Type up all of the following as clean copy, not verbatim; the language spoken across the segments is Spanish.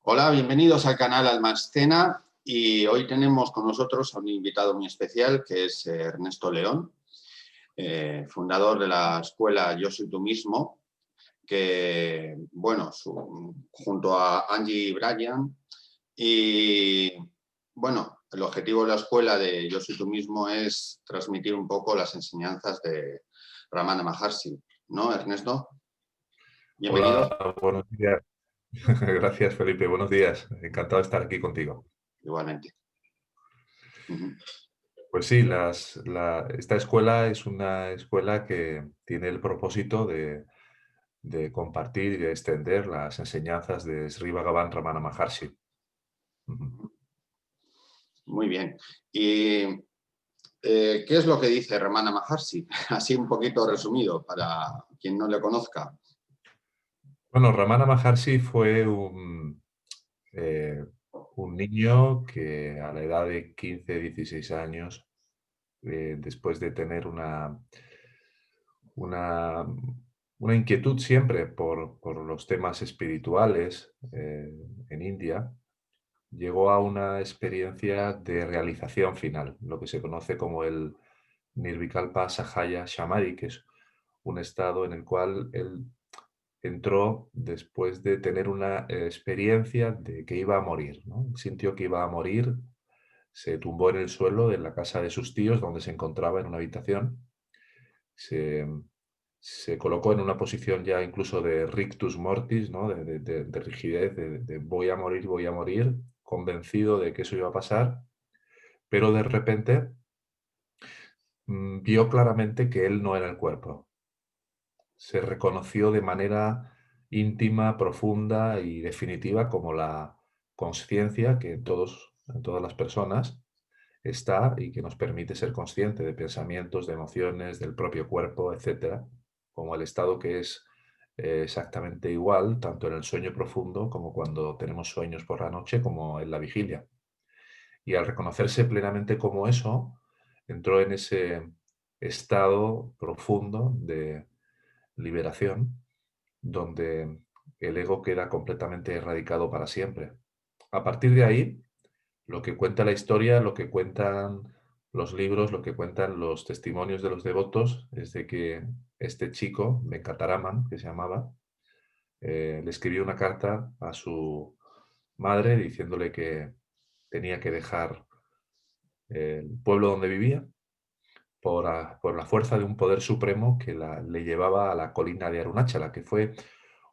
Hola, bienvenidos al canal Alma Escena y hoy tenemos con nosotros a un invitado muy especial que es Ernesto León, fundador de la escuela Yo Soy Tú Mismo, que, bueno, junto a Angie Bryan y, bueno, el objetivo de la escuela de Yo Soy Tú Mismo es transmitir un poco las enseñanzas de Ramana Maharshi, ¿no, Ernesto? Bienvenido. Hola, buenos días. Gracias, Felipe. Buenos días. Encantado de estar aquí contigo. Igualmente. Ujú. Pues sí, esta escuela es una escuela que tiene el propósito de compartir y de extender las enseñanzas de Sri Bhagavan Ramana Maharshi. Ujú. Muy bien. Y ¿qué es lo que dice Ramana Maharshi? Así un poquito resumido para quien no le conozca. Bueno, Ramana Maharshi fue un niño que a la edad de 15, 16 años, después de tener una, una inquietud siempre por los temas espirituales en India, llegó a una experiencia de realización final, lo que se conoce como el Nirvikalpa Sahaya Samadhi, que es un estado en el cual él entró después de tener una experiencia de que iba a morir, ¿no? Sintió que iba a morir, se tumbó en el suelo de la casa de sus tíos, donde se encontraba en una habitación, se, se colocó en una posición ya incluso de rictus mortis, ¿no? De rigidez, de voy a morir, convencido de que eso iba a pasar, pero de repente vio claramente que él no era el cuerpo. Se reconoció de manera íntima, profunda y definitiva como la conciencia que en todas las personas está y que nos permite ser consciente de pensamientos, de emociones, del propio cuerpo, etcétera, como el estado que es exactamente igual, tanto en el sueño profundo como cuando tenemos sueños por la noche, como en la vigilia. Y al reconocerse plenamente como eso, entró en ese estado profundo de liberación, donde el ego queda completamente erradicado para siempre. A partir de ahí, lo que cuenta la historia, lo que cuentan los libros, lo que cuentan los testimonios de los devotos, es de que este chico, Venkataraman, que se llamaba, le escribió una carta a su madre diciéndole que tenía que dejar el pueblo donde vivía por la fuerza de un poder supremo que le llevaba a la colina de Arunachala, que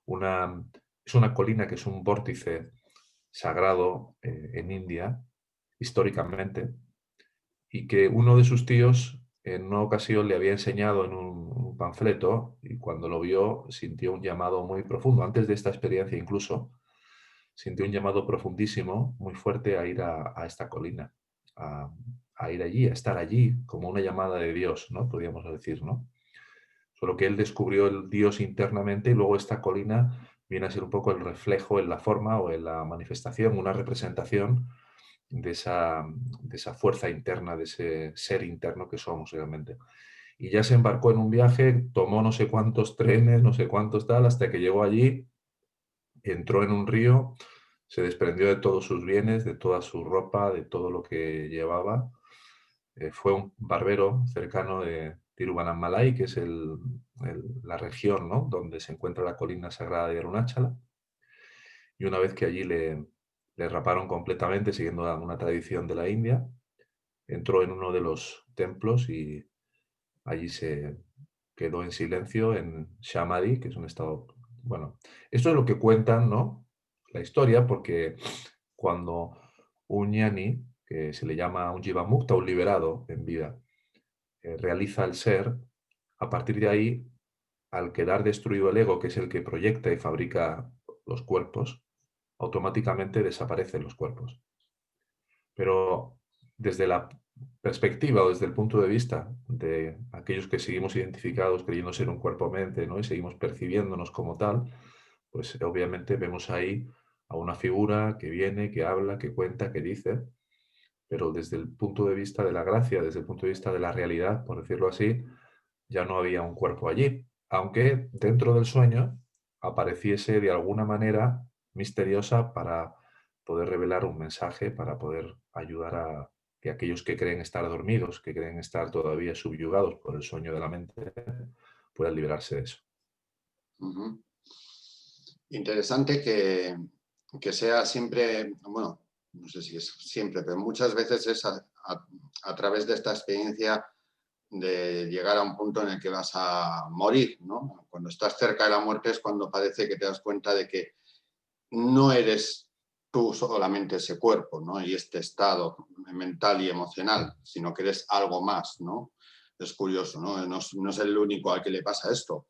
una, es una colina que es un vórtice sagrado en India, históricamente, y que uno de sus tíos en una ocasión le había enseñado en un panfleto y cuando lo vio sintió un llamado muy profundo. Antes de esta experiencia incluso, sintió un llamado profundísimo, muy fuerte a ir a esta colina, a, a ir allí, a estar allí, como una llamada de Dios, ¿no? Podríamos decir, ¿no? Solo que él descubrió el Dios internamente y luego esta colina viene a ser un poco el reflejo en la forma o en la manifestación, una representación de esa fuerza interna, de ese ser interno que somos realmente. Y ya se embarcó en un viaje, tomó no sé cuántos trenes, no sé cuántos tal, hasta que llegó allí, entró en un río, se desprendió de todos sus bienes, de toda su ropa, de todo lo que llevaba. Fue un barbero cercano de Tiruvannamalai, que es la región, ¿no?, donde se encuentra la colina sagrada de Arunachala. Y una vez que allí le raparon completamente, siguiendo una tradición de la India, entró en uno de los templos y allí se quedó en silencio en Samadhi, que es un estado... Bueno, esto es lo que cuentan, ¿no?, la historia, porque cuando un ñani, que se le llama un jivamukta, un liberado en vida, realiza el ser, a partir de ahí, al quedar destruido el ego, que es el que proyecta y fabrica los cuerpos, automáticamente desaparecen los cuerpos. Pero desde la perspectiva o desde el punto de vista de aquellos que seguimos identificados creyendo ser un cuerpo-mente, ¿no?, y seguimos percibiéndonos como tal, pues obviamente vemos ahí a una figura que viene, que habla, que cuenta, que dice, pero desde el punto de vista de la gracia, desde el punto de vista de la realidad, por decirlo así, ya no había un cuerpo allí, aunque dentro del sueño apareciese de alguna manera misteriosa para poder revelar un mensaje para poder ayudar a que aquellos que creen estar dormidos, que creen estar todavía subyugados por el sueño de la mente, puedan liberarse de eso. Ujú. Interesante que sea siempre, bueno, no sé si es siempre, pero muchas veces es a través de esta experiencia de llegar a un punto en el que vas a morir, ¿no? Cuando estás cerca de la muerte es cuando parece que te das cuenta de que no eres tú solamente ese cuerpo, ¿no? Y este estado mental y emocional, sino que eres algo más, ¿no? Es curioso, ¿no? No es el único al que le pasa esto.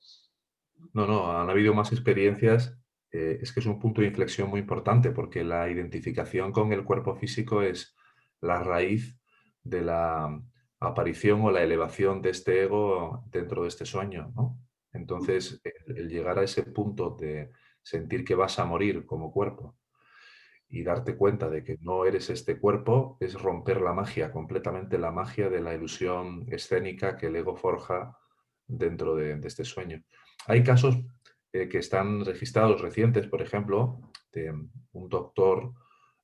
No, no, han habido más experiencias. Es que es un punto de inflexión muy importante porque la identificación con el cuerpo físico es la raíz de la aparición o la elevación de este ego dentro de este sueño, ¿no? Entonces, el llegar a ese punto de sentir que vas a morir como cuerpo y darte cuenta de que no eres este cuerpo es romper la magia, completamente la magia de la ilusión escénica que el ego forja dentro de este sueño. Hay casos que están registrados recientes, por ejemplo, de un doctor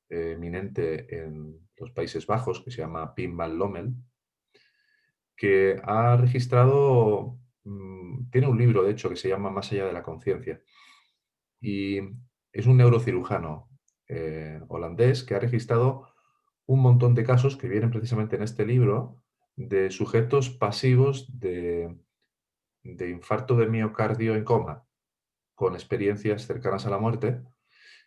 eminente en los Países Bajos que se llama Pim van Lommel, que ha registrado, tiene un libro de hecho que se llama Más allá de la conciencia, y es un neurocirujano holandés que ha registrado un montón de casos que vienen precisamente en este libro de sujetos pasivos de infarto de miocardio en coma, con experiencias cercanas a la muerte.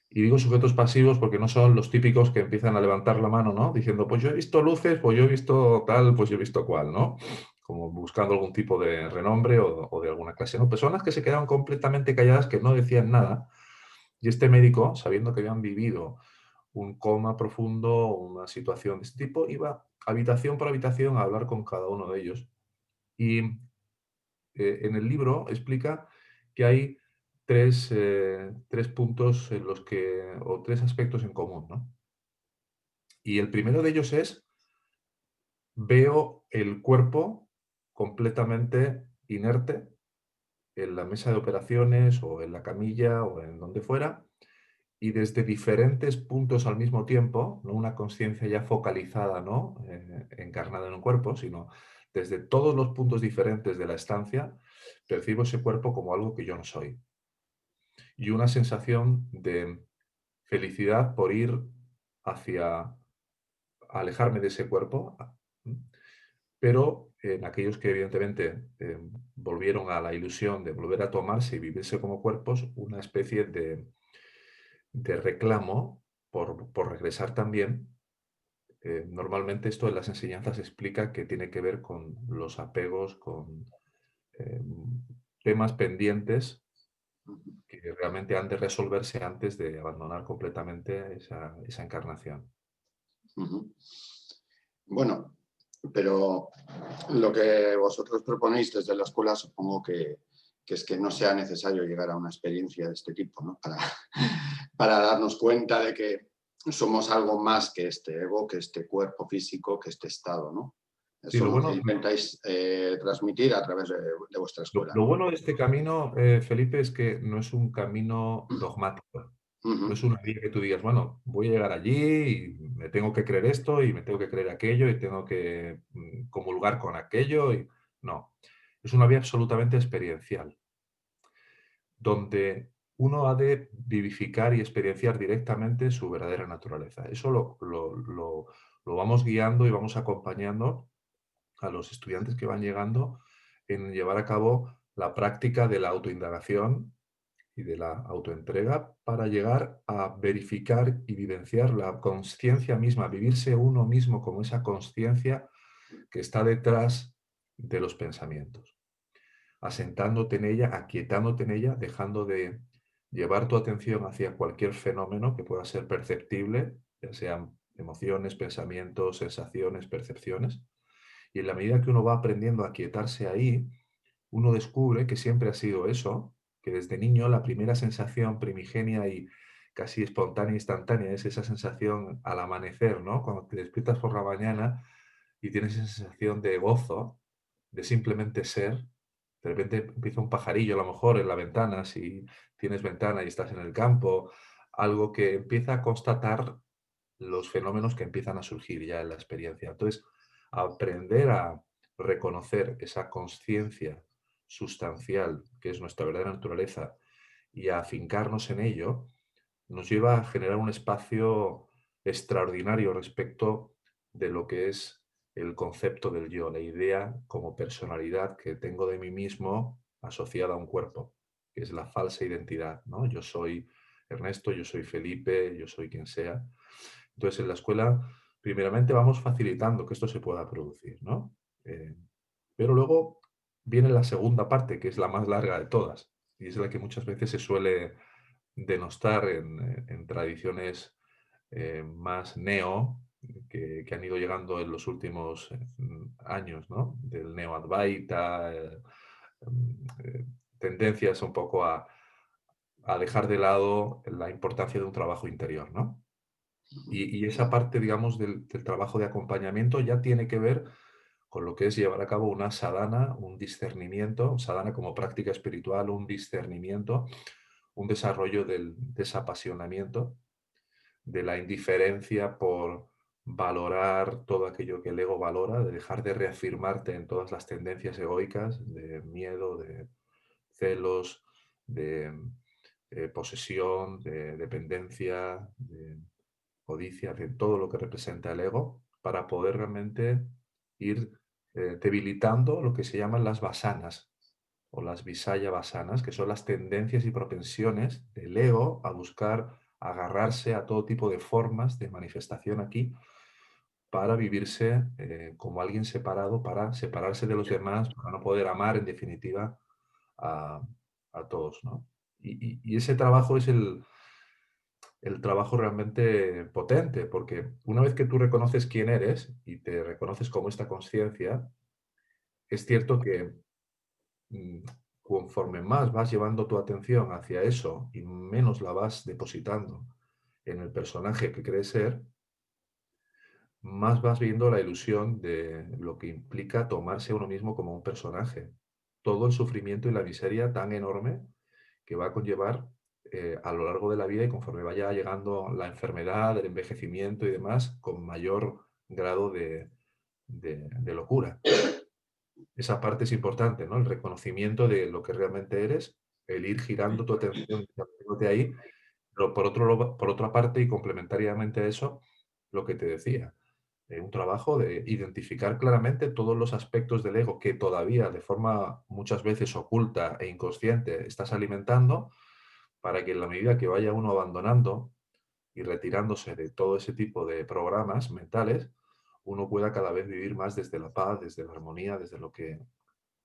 Y digo sujetos pasivos porque no son los típicos que empiezan a levantar la mano, ¿no? Diciendo, pues yo he visto luces, pues yo he visto tal, pues yo he visto cual, ¿no? Como buscando algún tipo de renombre o de alguna clase, ¿no? Personas que se quedaban completamente calladas, que no decían nada. Y este médico, sabiendo que habían vivido un coma profundo, una situación de este tipo, iba habitación por habitación a hablar con cada uno de ellos. Y en el libro explica que hay tres puntos en los que, o tres aspectos en común, ¿no? Y el primero de ellos es, veo el cuerpo completamente inerte en la mesa de operaciones o en la camilla o en donde fuera, y desde diferentes puntos al mismo tiempo, no una conciencia ya focalizada, ¿no? Encarnada en un cuerpo, sino desde todos los puntos diferentes de la estancia, percibo ese cuerpo como algo que yo no soy. Y una sensación de felicidad por ir hacia alejarme de ese cuerpo, pero en aquellos que evidentemente volvieron a la ilusión de volver a tomarse y vivirse como cuerpos, una especie de reclamo por regresar también. Normalmente esto en las enseñanzas explica que tiene que ver con los apegos, con eh, temas pendientes que realmente han de resolverse antes de abandonar completamente esa encarnación. Ujú. Bueno, pero lo que vosotros proponéis desde la escuela supongo que es que no sea necesario llegar a una experiencia de este tipo, ¿no? Para darnos cuenta de que somos algo más que este ego, que este cuerpo físico, que este estado, ¿no? Sí, Eso es lo que intentáis transmitir a través de vuestra escuela, lo ¿no? bueno de este camino, Felipe, es que no es un camino dogmático. No es Ujú, una vía que tú digas, bueno, voy a llegar allí y me tengo que creer esto y me tengo que creer aquello y tengo que comulgar con aquello. No, es una vía absolutamente experiencial, donde uno ha de vivificar y experienciar directamente su verdadera naturaleza. Eso lo vamos guiando y vamos acompañando a los estudiantes que van llegando en llevar a cabo la práctica de la autoindagación y de la autoentrega para llegar a verificar y vivenciar la conciencia misma, vivirse uno mismo como esa conciencia que está detrás de los pensamientos, asentándote en ella, aquietándote en ella, dejando de llevar tu atención hacia cualquier fenómeno que pueda ser perceptible, ya sean emociones, pensamientos, sensaciones, percepciones. Y en la medida que uno va aprendiendo a aquietarse ahí, uno descubre que siempre ha sido eso, que desde niño la primera sensación primigenia y casi espontánea, instantánea, es esa sensación al amanecer, ¿no? Cuando te despiertas por la mañana y tienes esa sensación de gozo, de simplemente ser. De repente empieza un pajarillo a lo mejor en la ventana, si tienes ventana y estás en el campo, algo que empieza a constatar los fenómenos que empiezan a surgir ya en la experiencia. Entonces, aprender a reconocer esa conciencia sustancial, que es nuestra verdadera naturaleza, y a afincarnos en ello, nos lleva a generar un espacio extraordinario respecto de lo que es el concepto del yo, la idea como personalidad que tengo de mí mismo asociada a un cuerpo, que es la falsa identidad, ¿no? Yo soy Ernesto, yo soy Felipe, yo soy quien sea. Entonces, en la escuela, primeramente vamos facilitando que esto se pueda producir, ¿no? Eh, pero luego viene la segunda parte, que es la más larga de todas, y es la que muchas veces se suele denostar en tradiciones más neo que han ido llegando en los últimos años, ¿no? Del neo-advaita, tendencias un poco a dejar de lado la importancia de un trabajo interior, ¿no? Y esa parte, digamos, del trabajo de acompañamiento ya tiene que ver con lo que es llevar a cabo una sadhana, un discernimiento, sadhana como práctica espiritual, un discernimiento, un desarrollo del desapasionamiento, de la indiferencia por valorar todo aquello que el ego valora, de dejar de reafirmarte en todas las tendencias egoicas, de miedo, de celos, de posesión, de dependencia, de codicia, de todo lo que representa el ego, para poder realmente ir debilitando lo que se llaman las vasanas o las visaya vasanas, que son las tendencias y propensiones del ego a buscar agarrarse a todo tipo de formas de manifestación aquí para vivirse como alguien separado, para separarse de los demás, para no poder amar en definitiva a, a todos, ¿no? Y ese trabajo es el trabajo realmente potente, porque una vez que tú reconoces quién eres y te reconoces como esta conciencia, es cierto que mm, conforme más vas llevando tu atención hacia eso y menos la vas depositando en el personaje que crees ser, más vas viendo la ilusión de lo que implica tomarse a uno mismo como un personaje. Todo el sufrimiento y la miseria tan enorme que va a conllevar a lo largo de la vida y conforme vaya llegando la enfermedad, el envejecimiento y demás, con mayor grado de locura. Esa parte es importante, ¿no? El reconocimiento de lo que realmente eres, el ir girando tu atención de ahí, pero por otra parte y complementariamente a eso, lo que te decía, un trabajo de identificar claramente todos los aspectos del ego que todavía de forma muchas veces oculta e inconsciente estás alimentando, para que en la medida que vaya uno abandonando y retirándose de todo ese tipo de programas mentales, uno pueda cada vez vivir más desde la paz, desde la armonía, desde lo que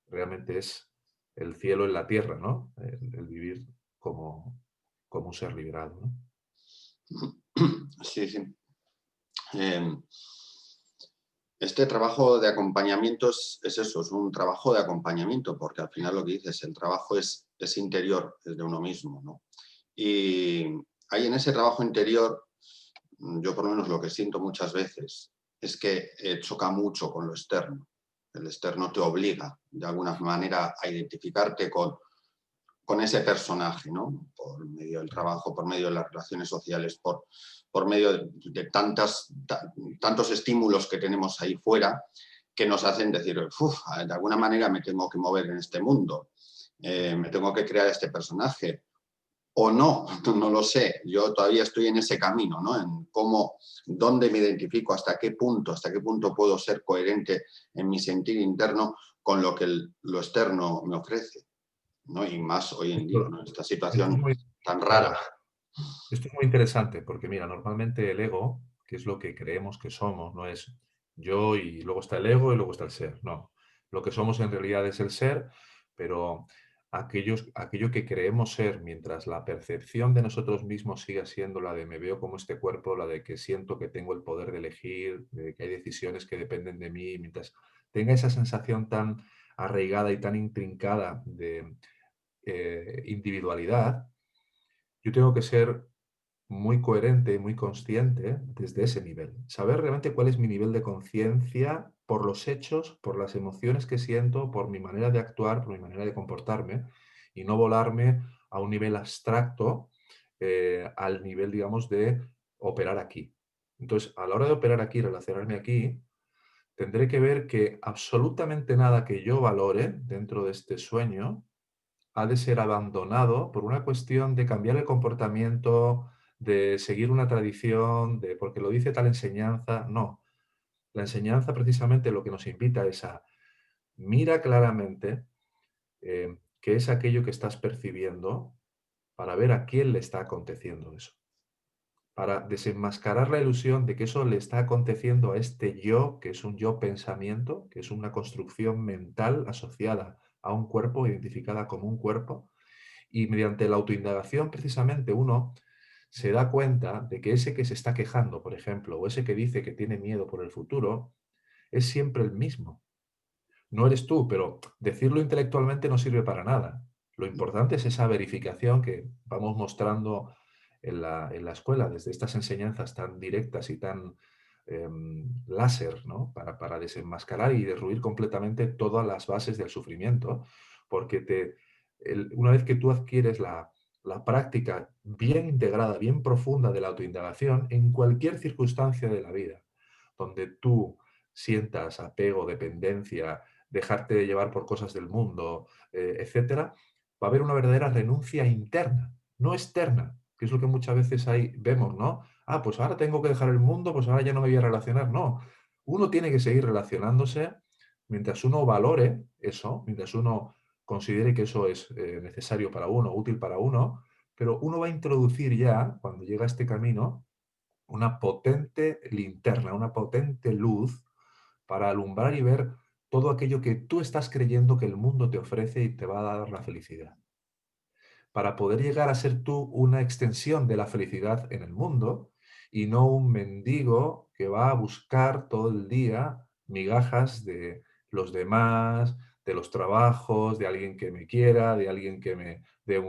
realmente es el cielo en la tierra, ¿no? El vivir como un ser liberado, ¿no? Sí, sí. Este trabajo de acompañamiento es eso, es un trabajo de acompañamiento, porque al final lo que dices, el trabajo es interior, es de uno mismo, ¿no? Y hay en ese trabajo interior, yo por lo menos lo que siento muchas veces, es que choca mucho con lo externo. El externo te obliga, de alguna manera, a identificarte con ese personaje, ¿no? Por medio del trabajo, por medio de las relaciones sociales, por medio de tantos estímulos que tenemos ahí fuera que nos hacen decir, "Uf, de alguna manera me tengo que mover en este mundo, me tengo que crear este personaje, o no, no lo sé, yo todavía estoy en ese camino, ¿no? En cómo, dónde me identifico, hasta qué punto puedo ser coherente en mi sentir interno con lo que lo externo me ofrece, ¿no? Y más hoy en día, Esto, ¿no? Esta esto es situación muy, tan rara. claro, esto es muy interesante porque, mira, normalmente el ego, que es lo que creemos que somos, no es yo y luego está el ego y luego está el ser, no. Lo que somos en realidad es el ser, pero aquello que creemos ser, mientras la percepción de nosotros mismos siga siendo la de me veo como este cuerpo, la de que siento que tengo el poder de elegir, de que hay decisiones que dependen de mí, mientras tenga esa sensación tan arraigada y tan intrincada de individualidad, yo tengo que ser muy coherente y muy consciente desde ese nivel. Saber realmente cuál es mi nivel de conciencia por los hechos, por las emociones que siento, por mi manera de actuar, por mi manera de comportarme, y no volarme a un nivel abstracto al nivel, digamos, de operar aquí. Entonces, a la hora de operar aquí, relacionarme aquí, tendré que ver que absolutamente nada que yo valore dentro de este sueño ha de ser abandonado por una cuestión de cambiar el comportamiento, de seguir una tradición, de porque lo dice tal enseñanza. No, la enseñanza precisamente lo que nos invita es a mira claramente qué es aquello que estás percibiendo para ver a quién le está aconteciendo eso, para desenmascarar la ilusión de que eso le está aconteciendo a este yo, que es un yo pensamiento, que es una construcción mental asociada a un cuerpo, identificada como un cuerpo, y mediante la autoindagación precisamente uno se da cuenta de que ese que se está quejando, por ejemplo, o ese que dice que tiene miedo por el futuro, es siempre el mismo. No eres tú, pero decirlo intelectualmente no sirve para nada. Lo importante es esa verificación que vamos mostrando en la escuela, desde estas enseñanzas tan directas y tan láser, ¿no? Para desenmascarar y derruir completamente todas las bases del sufrimiento, porque una vez que tú adquieres la práctica bien integrada, bien profunda de la autoindagación, en cualquier circunstancia de la vida, donde tú sientas apego, dependencia, dejarte de llevar por cosas del mundo, etcétera, va a haber una verdadera renuncia interna, no externa, que es lo que muchas veces ahí vemos, ¿no? Ah, pues ahora tengo que dejar el mundo, pues ahora ya no me voy a relacionar. No, uno tiene que seguir relacionándose mientras uno valore eso, mientras uno considere que eso es necesario para uno, útil para uno, pero uno va a introducir ya, cuando llega a este camino, una potente linterna, una potente luz para alumbrar y ver todo aquello que tú estás creyendo que el mundo te ofrece y te va a dar la felicidad. Para poder llegar a ser tú una extensión de la felicidad en el mundo y no un mendigo que va a buscar todo el día migajas de los demás, de los trabajos, de alguien que me quiera, de alguien que me dé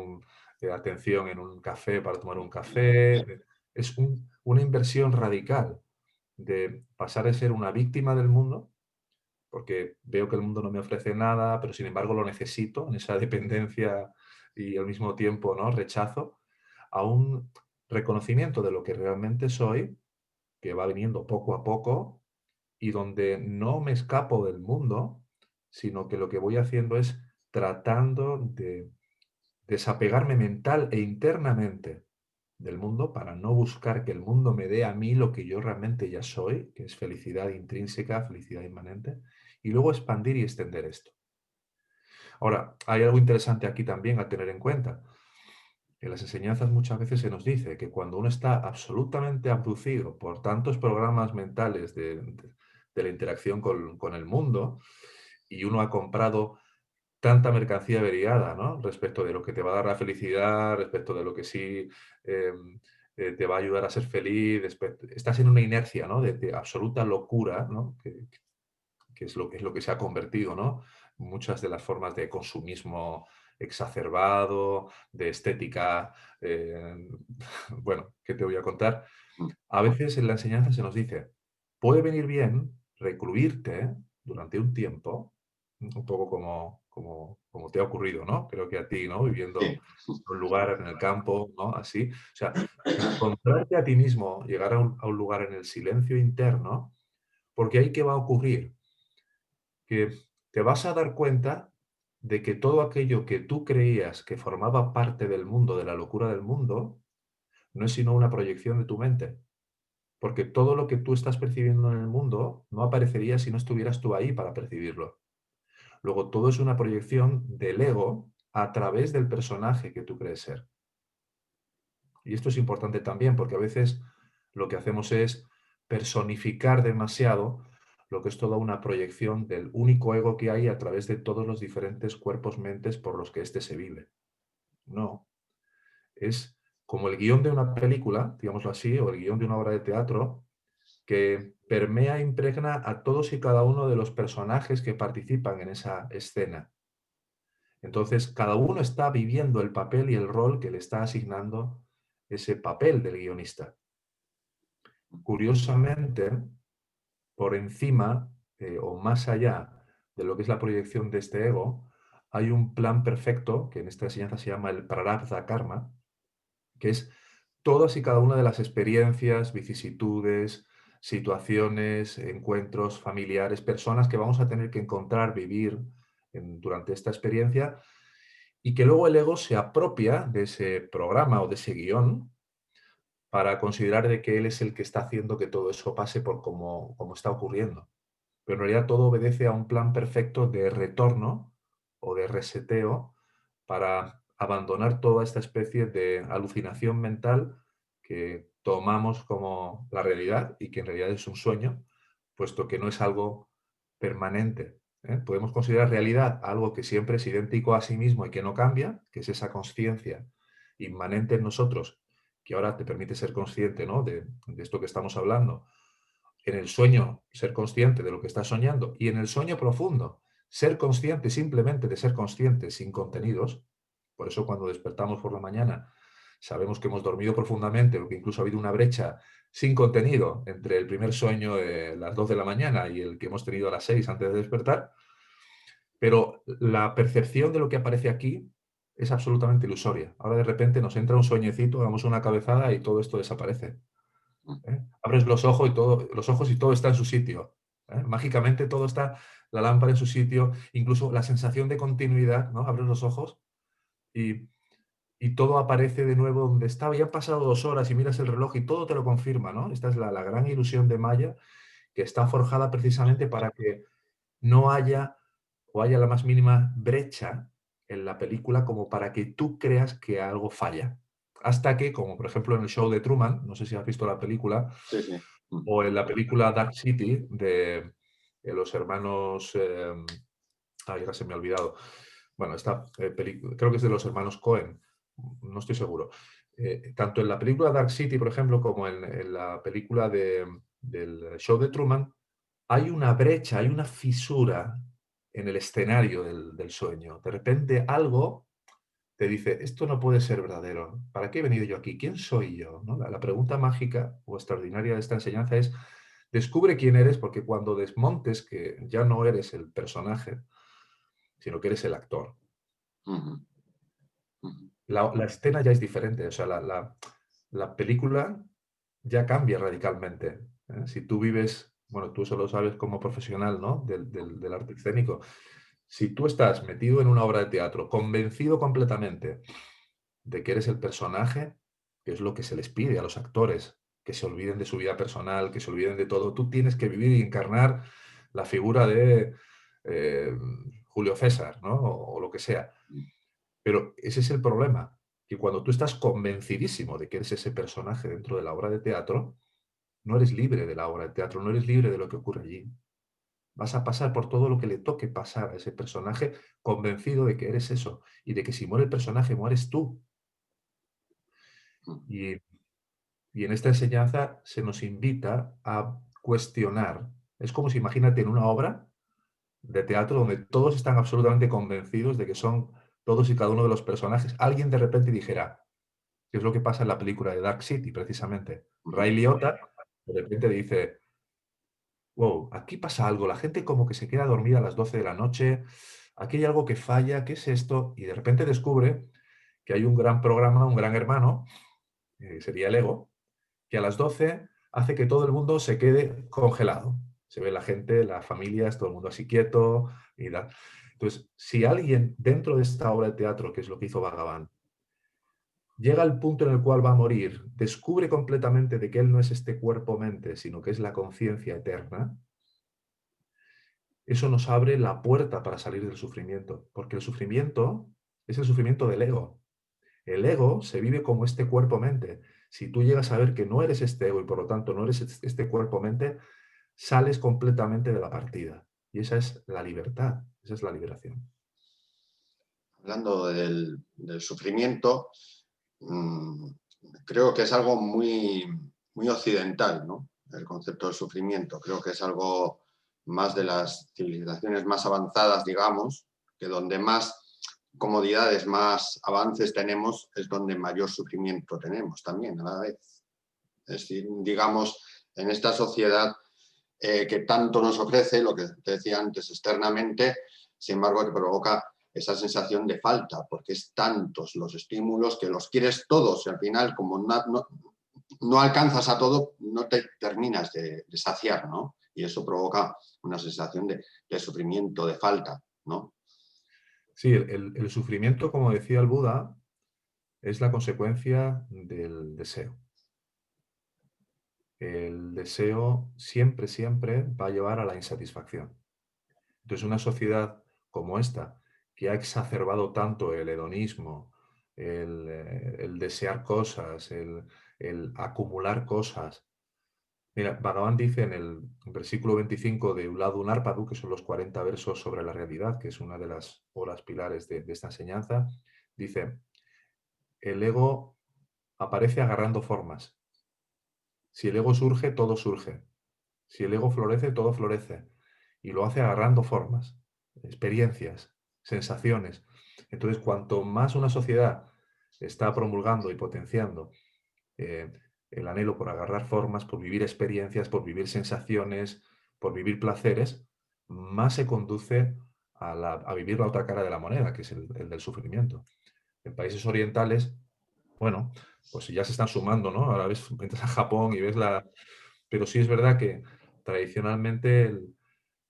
atención en un café para tomar un café. Es una inversión radical de pasar de ser una víctima del mundo porque veo que el mundo no me ofrece nada, pero sin embargo lo necesito en esa dependencia y al mismo tiempo, ¿no?, rechazo, a un reconocimiento de lo que realmente soy, que va viniendo poco a poco y donde no me escapo del mundo, sino que lo que voy haciendo es tratando de desapegarme mental e internamente del mundo para no buscar que el mundo me dé a mí lo que yo realmente ya soy, que es felicidad intrínseca, felicidad inmanente, y luego expandir y extender esto. Ahora, hay algo interesante aquí también a tener en cuenta. En las enseñanzas muchas veces se nos dice que cuando uno está absolutamente abducido por tantos programas mentales de la interacción con el mundo y uno ha comprado tanta mercancía averiada, ¿no? Respecto de lo que te va a dar la felicidad, respecto de lo que sí te va a ayudar a ser feliz, estás en una inercia, ¿no?, de absoluta locura, ¿no?, que es lo que se ha convertido, ¿no? Muchas de las formas de consumismo exacerbado, de estética, eh, bueno, ¿qué te voy a contar? A veces en la enseñanza se nos dice, puede venir bien recluirte durante un tiempo, un poco como te ha ocurrido, ¿no? Creo que a ti, ¿no? Viviendo Sí, en un lugar en el campo, ¿no? Así. O sea, encontrarte a ti mismo, llegar a un lugar en el silencio interno, porque ahí qué va a ocurrir, que te vas a dar cuenta de que todo aquello que tú creías que formaba parte del mundo, de la locura del mundo, no es sino una proyección de tu mente. Porque todo lo que tú estás percibiendo en el mundo no aparecería si no estuvieras tú ahí para percibirlo. Luego, todo es una proyección del ego a través del personaje que tú crees ser. Y esto es importante también porque a veces lo que hacemos es personificar demasiado lo que es toda una proyección del único ego que hay a través de todos los diferentes cuerpos, mentes por los que éste se vive. No, es como el guión de una película, digámoslo así, o el guión de una obra de teatro, que permea e impregna a todos y cada uno de los personajes que participan en esa escena. Entonces, cada uno está viviendo el papel y el rol que le está asignando ese papel del guionista. Curiosamente, por encima o más allá de lo que es la proyección de este ego, hay un plan perfecto, que en esta enseñanza se llama el Prarabdha Karma, que es todas y cada una de las experiencias, vicisitudes, situaciones, encuentros familiares, personas que vamos a tener que encontrar, vivir durante esta experiencia, y que luego el ego se apropia de ese programa o de ese guión para considerar de que él es el que está haciendo que todo eso pase por como está ocurriendo. Pero en realidad todo obedece a un plan perfecto de retorno o de reseteo para abandonar toda esta especie de alucinación mental que tomamos como la realidad y que en realidad es un sueño, puesto que no es algo permanente, ¿eh? Podemos considerar realidad algo que siempre es idéntico a sí mismo y que no cambia, que es esa conciencia inmanente en nosotros, que ahora te permite ser consciente, ¿no?, de esto que estamos hablando. En el sueño, ser consciente de lo que estás soñando, y en el sueño profundo, ser consciente simplemente de ser consciente sin contenidos. Por eso cuando despertamos por la mañana sabemos que hemos dormido profundamente o que incluso ha habido una brecha sin contenido entre el primer sueño de las 2 de la mañana y el que hemos tenido a las 6 antes de despertar, pero la percepción de lo que aparece aquí es absolutamente ilusoria. Ahora de repente nos entra un sueñecito, damos una cabezada y todo esto desaparece. ¿Eh? Abres los ojos y todo está en su sitio. ¿Eh? Mágicamente todo está, la lámpara en su sitio, incluso la sensación de continuidad, ¿no? Abres los ojos y, y todo aparece de nuevo donde estaba. Ya han pasado 2 horas y miras el reloj y todo te lo confirma, ¿no? Esta es la gran ilusión de Maya, que está forjada precisamente para que no haya o haya la más mínima brecha en la película como para que tú creas que algo falla. Hasta que, como por ejemplo en el show de Truman, no sé si has visto la película, Sí, sí. o en la película Dark City de los hermanos, ay, ahora se me ha olvidado. Bueno, esta película, creo que es de los hermanos Cohen, no estoy seguro. Tanto en la película Dark City, por ejemplo, como en la película del show de Truman, hay una brecha, hay una fisura en el escenario del sueño. De repente algo te dice, esto no puede ser verdadero. ¿Para qué he venido yo aquí? ¿Quién soy yo? ¿No? La pregunta mágica o extraordinaria de esta enseñanza es, descubre quién eres, porque cuando desmontes que ya no eres el personaje, sino que eres el actor, Ujú, ujú. la escena ya es diferente. O sea, la película ya cambia radicalmente. ¿Eh? Si tú vives, bueno, tú eso lo sabes como profesional, ¿no?, del arte escénico. Si tú estás metido en una obra de teatro, convencido completamente de que eres el personaje, que es lo que se les pide a los actores, que se olviden de su vida personal, que se olviden de todo. Tú tienes que vivir y encarnar la figura de eh, Julio César, ¿no? O lo que sea. Pero ese es el problema, que cuando tú estás convencidísimo de que eres ese personaje dentro de la obra de teatro, no eres libre de la obra de teatro, no eres libre de lo que ocurre allí. Vas a pasar por todo lo que le toque pasar a ese personaje, convencido de que eres eso y de que si muere el personaje, mueres tú. Y, y en esta enseñanza se nos invita a cuestionar. Es como si, imagínate, en una obra de teatro donde todos están absolutamente convencidos de que son todos y cada uno de los personajes, alguien de repente dijera, que es lo que pasa en la película de Dark City, precisamente. Ray Liotta de repente dice, wow, aquí pasa algo, la gente como que se queda dormida a las 12 de la noche, aquí hay algo que falla, ¿qué es esto? Y de repente descubre que hay un gran programa, un gran hermano, sería el ego, que a las 12 hace que todo el mundo se quede congelado. Se ve la gente, las familias, todo el mundo así quieto. Y tal. Entonces, si alguien dentro de esta obra de teatro, que es lo que hizo Bhagavan, llega al punto en el cual va a morir, descubre completamente de que él no es este cuerpo-mente, sino que es la conciencia eterna, eso nos abre la puerta para salir del sufrimiento, porque el sufrimiento es el sufrimiento del ego. El ego se vive como este cuerpo-mente. Si tú llegas a ver que no eres este ego y por lo tanto no eres este cuerpo-mente, sales completamente de la partida. Y esa es la libertad, esa es la liberación. Hablando del sufrimiento, mm, creo que es algo muy, muy occidental, ¿no? El concepto del sufrimiento. Creo que es algo más de las civilizaciones más avanzadas, digamos, que donde más comodidades, más avances tenemos, es donde mayor sufrimiento tenemos también a la vez. Es decir, digamos, en esta sociedad que tanto nos ofrece, lo que te decía antes, externamente, sin embargo, te provoca esa sensación de falta, porque es tantos los estímulos que los quieres todos y al final, como no alcanzas a todo, no te terminas de saciar, ¿no? Y eso provoca una sensación de sufrimiento, de falta, ¿no? Sí, el sufrimiento, como decía el Buda, es la consecuencia del deseo. El deseo siempre, siempre va a llevar a la insatisfacción. Entonces, una sociedad como esta, que ha exacerbado tanto el hedonismo, el desear cosas, el acumular cosas. Mira, Bhagavan dice en el versículo 25 de Uladu Narpadu, que son los 40 versos sobre la realidad, que es una de las obras pilares de esta enseñanza, dice, el ego aparece agarrando formas. Si el ego surge, todo surge. Si el ego florece, todo florece. Y lo hace agarrando formas, experiencias, sensaciones. Entonces, cuanto más una sociedad está promulgando y potenciando eh, el anhelo por agarrar formas, por vivir experiencias, por vivir sensaciones, por vivir placeres, más se conduce a vivir la otra cara de la moneda, que es el del sufrimiento. En países orientales, bueno, pues ya se están sumando, ¿no? Ahora ves, entras a Japón y ves la... Pero sí es verdad que tradicionalmente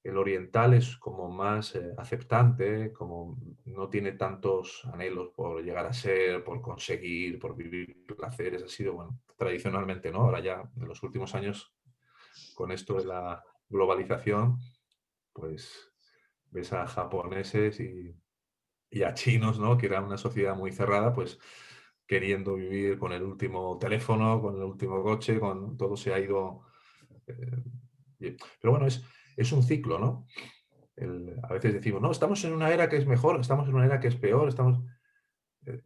el oriental es como más aceptante, como no tiene tantos anhelos por llegar a ser, por conseguir, por vivir placeres. Ha sido, bueno, tradicionalmente, ¿no? Ahora ya, en los últimos años, con esto de la globalización, pues ves a japoneses y a chinos, ¿no? Que era una sociedad muy cerrada, pues queriendo vivir con el último teléfono, con el último coche, con todo se ha ido. Pero bueno, es un ciclo, ¿no? A veces decimos, no, estamos en una era que es mejor, estamos en una era que es peor, estamos... eh,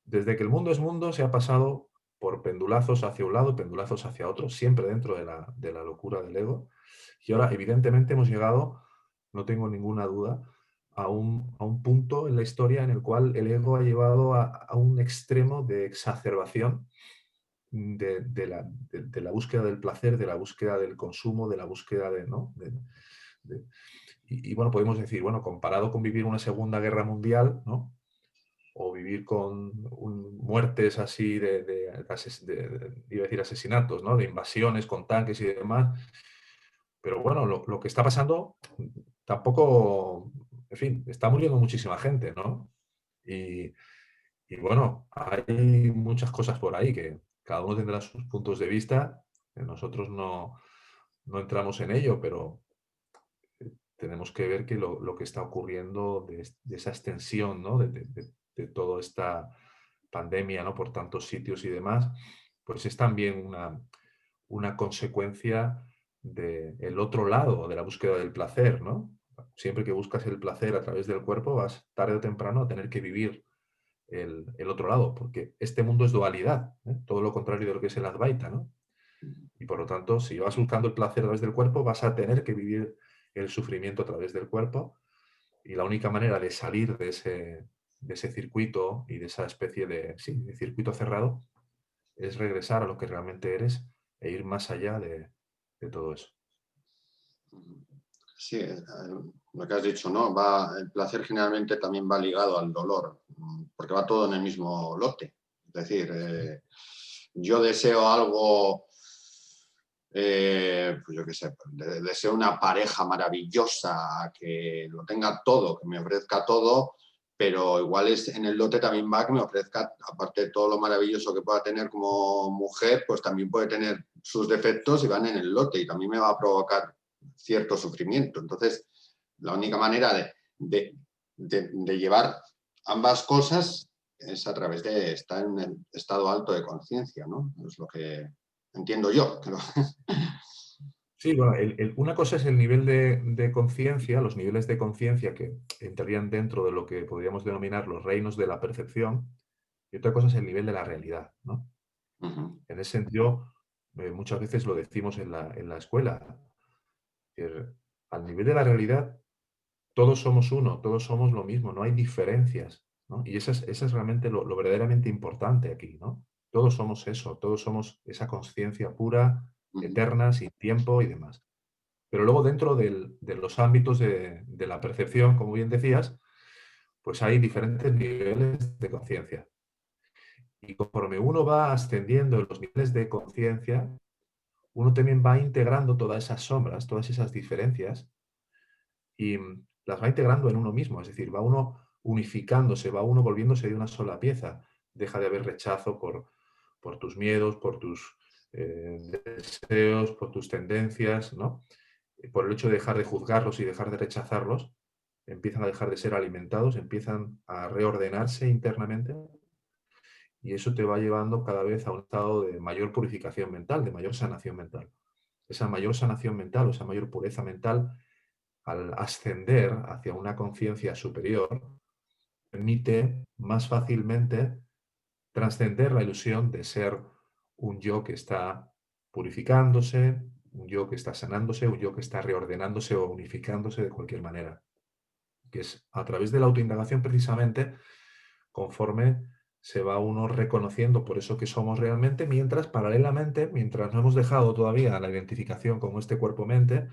Desde que el mundo es mundo se ha pasado por pendulazos hacia un lado, pendulazos hacia otro, siempre dentro de la locura del ego. Y ahora, evidentemente, hemos llegado, no tengo ninguna duda, a un punto en la historia en el cual el ego ha llevado a un extremo de exacerbación de la búsqueda del placer, de la búsqueda del consumo, de la búsqueda de, ¿no? De- y, bueno, podemos decir, bueno, comparado con vivir una Segunda Guerra Mundial, ¿no? O vivir con muertes así iba a decir asesinatos, ¿no? De invasiones con tanques y demás. Pero bueno, lo que está pasando tampoco, en fin, está muriendo muchísima gente, ¿no? Y, y bueno, hay muchas cosas por ahí que cada uno tendrá sus puntos de vista. Nosotros no entramos en ello, pero tenemos que ver que lo que está ocurriendo de esa extensión, ¿no? De toda esta pandemia, ¿no? Por tantos sitios y demás, pues es también una consecuencia del otro lado de la búsqueda del placer, ¿no? Siempre que buscas el placer a través del cuerpo, vas tarde o temprano a tener que vivir el otro lado, porque este mundo es dualidad, ¿eh? Todo lo contrario de lo que es el Advaita, ¿no? Y por lo tanto, si vas buscando el placer a través del cuerpo, vas a tener que vivir el sufrimiento a través del cuerpo. Y la única manera de salir de ese circuito y de esa especie sí, de circuito cerrado es regresar a lo que realmente eres e ir más allá de todo eso. Sí, lo que has dicho, ¿no? El placer generalmente también va ligado al dolor, porque va todo en el mismo lote. Es decir, yo deseo algo, pues yo qué sé, deseo una pareja maravillosa, que lo tenga todo, que me ofrezca todo, pero igual en el lote también va que me ofrezca, aparte de todo lo maravilloso que pueda tener como mujer, pues también puede tener sus defectos y van en el lote y también me va a provocar cierto sufrimiento. Entonces, la única manera de llevar ambas cosas es a través de estar en el estado alto de conciencia, ¿no? Es lo que entiendo yo. Sí, bueno, una cosa es el nivel de conciencia, los niveles de conciencia que entrarían dentro de lo que podríamos denominar los reinos de la percepción, y otra cosa es el nivel de la realidad, ¿no? Uh-huh. En ese sentido, muchas veces lo decimos en la escuela, que al nivel de la realidad todos somos uno, todos somos lo mismo, no hay diferencias, ¿no? Y eso es realmente lo verdaderamente importante aquí, ¿no? Todos somos eso, todos somos esa conciencia pura, Uh-huh. eterna, sin tiempo y demás. Pero luego dentro de los ámbitos de la percepción, como bien decías, pues hay diferentes niveles de conciencia. Y conforme uno va ascendiendo en los niveles de conciencia, uno también va integrando todas esas sombras, todas esas diferencias, y las va integrando en uno mismo. Es decir, va uno unificándose, va uno volviéndose de una sola pieza. Deja de haber rechazo por tus miedos, por tus deseos, por tus tendencias, ¿no? Por el hecho de dejar de juzgarlos y dejar de rechazarlos, empiezan a dejar de ser alimentados, empiezan a reordenarse internamente, y eso te va llevando cada vez a un estado de mayor purificación mental, de mayor sanación mental. Esa mayor sanación mental o esa mayor pureza mental, al ascender hacia una conciencia superior, permite más fácilmente trascender la ilusión de ser un yo que está purificándose, un yo que está sanándose, un yo que está reordenándose o unificándose de cualquier manera. Que es a través de la autoindagación precisamente, conforme se va uno reconociendo por eso que somos realmente, mientras paralelamente, mientras no hemos dejado todavía la identificación con este cuerpo-mente,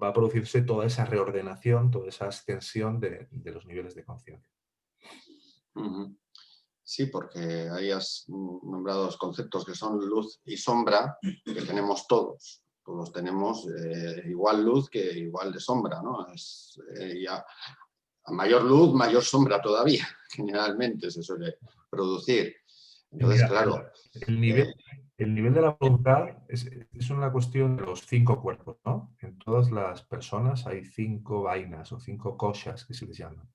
va a producirse toda esa reordenación, toda esa ascensión de los niveles de conciencia. Ujú. Sí, porque ahí has nombrado dos conceptos que son luz y sombra, que tenemos todos. Todos tenemos igual luz que igual de sombra, ¿no? A mayor luz, mayor sombra todavía, generalmente se suele producir. Y Entonces, mira, claro, el nivel, el nivel de la voluntad es una cuestión de los 5 cuerpos, ¿no? En todas las personas hay 5 vainas o 5 koshas que se les llaman.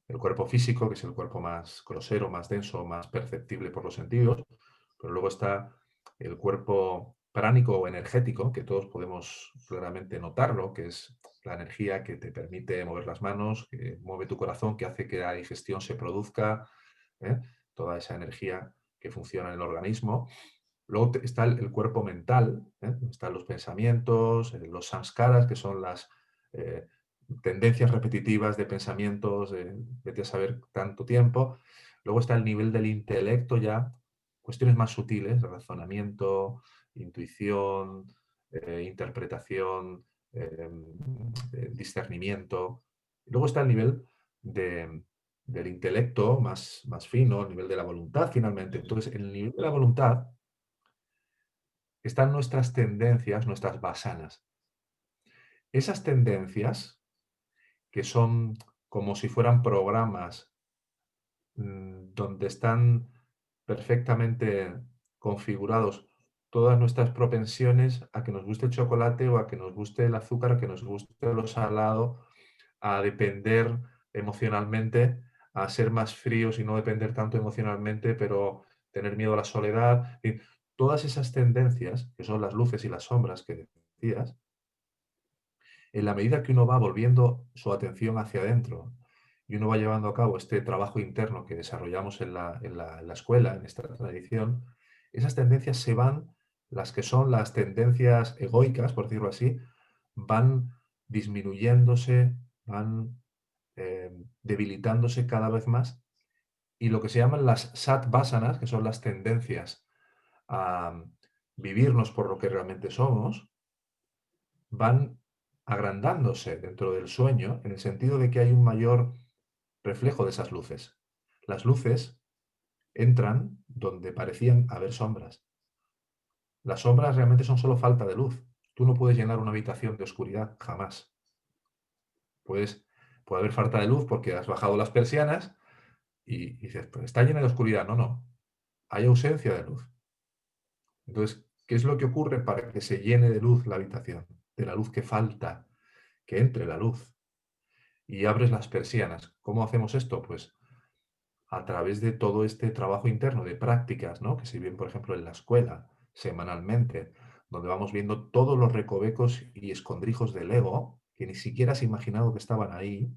El cuerpo físico, que es el cuerpo más grosero, más denso, más perceptible por los sentidos, pero luego está el cuerpo pránico o energético, que todos podemos claramente notarlo, que es la energía que te permite mover las manos, que mueve tu corazón, que hace que la digestión se produzca, ¿eh? Toda esa energía que funciona en el organismo. Luego está el cuerpo mental, donde están los pensamientos, los samskaras, que son las eh, tendencias repetitivas de pensamientos, vete a saber tanto tiempo. Luego está el nivel del intelecto ya, cuestiones más sutiles, razonamiento, intuición, interpretación, discernimiento. Luego está el nivel del intelecto más fino, el nivel de la voluntad finalmente. Entonces, en el nivel de la voluntad están nuestras tendencias, nuestras vasanas. Esas tendencias, que son como si fueran programas donde están perfectamente configurados todas nuestras propensiones a que nos guste el chocolate o a que nos guste el azúcar, a que nos guste lo salado, a depender emocionalmente, a ser más fríos y no depender tanto emocionalmente, pero tener miedo a la soledad. Y todas esas tendencias, que son las luces y las sombras que decías, en la medida que uno va volviendo su atención hacia adentro y uno va llevando a cabo este trabajo interno que desarrollamos en la escuela, en esta tradición, esas tendencias se van, las que son las tendencias egoicas, por decirlo así, van disminuyéndose, van debilitándose cada vez más, y lo que se llaman las sattvasanas, que son las tendencias a vivirnos por lo que realmente somos, van agrandándose dentro del sueño, en el sentido de que hay un mayor reflejo de esas luces. Las luces entran donde parecían haber sombras. Las sombras realmente son solo falta de luz. Tú no puedes llenar una habitación de oscuridad, jamás. Puede haber falta de luz porque has bajado las persianas y dices, pues está llena de oscuridad. No, no. Hay ausencia de luz. Entonces, ¿qué es lo que ocurre para que se llene de luz la habitación? De la luz que falta, que entre la luz. Y abres las persianas. ¿Cómo hacemos esto? Pues a través de todo este trabajo interno de prácticas, ¿no? Que se ven, por ejemplo, en la escuela, semanalmente, donde vamos viendo todos los recovecos y escondrijos del ego, que ni siquiera has imaginado que estaban ahí,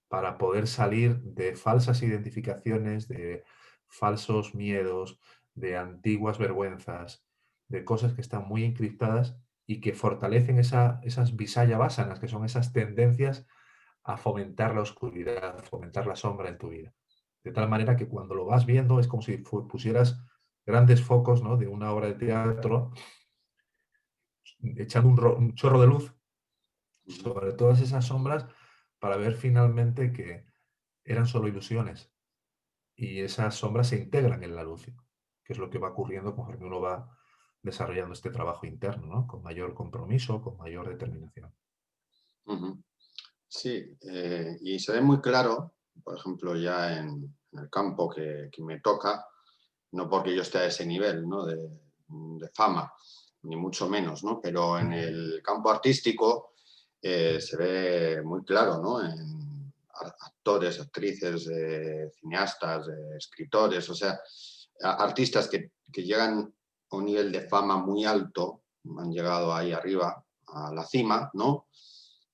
para poder salir de falsas identificaciones, de falsos miedos, de antiguas vergüenzas, de cosas que están muy encriptadas y que fortalecen esas visaya vasanas, que son esas tendencias a fomentar la oscuridad, a fomentar la sombra en tu vida. De tal manera que cuando lo vas viendo es como si pusieras grandes focos, ¿no?, de una obra de teatro, echando un chorro de luz sobre todas esas sombras para ver finalmente que eran solo ilusiones. Y esas sombras se integran en la luz, que es lo que va ocurriendo conforme uno va desarrollando este trabajo interno, ¿no? Con mayor compromiso, con mayor determinación. Ujú. Sí, y se ve muy claro, por ejemplo, ya en el campo que me toca, no porque yo esté a ese nivel, ¿no? de fama, ni mucho menos, ¿no? Pero en el campo artístico se ve muy claro, ¿no? En actores, actrices, cineastas, escritores, o sea, artistas que llegan a un nivel de fama muy alto, han llegado ahí arriba, a la cima, ¿no?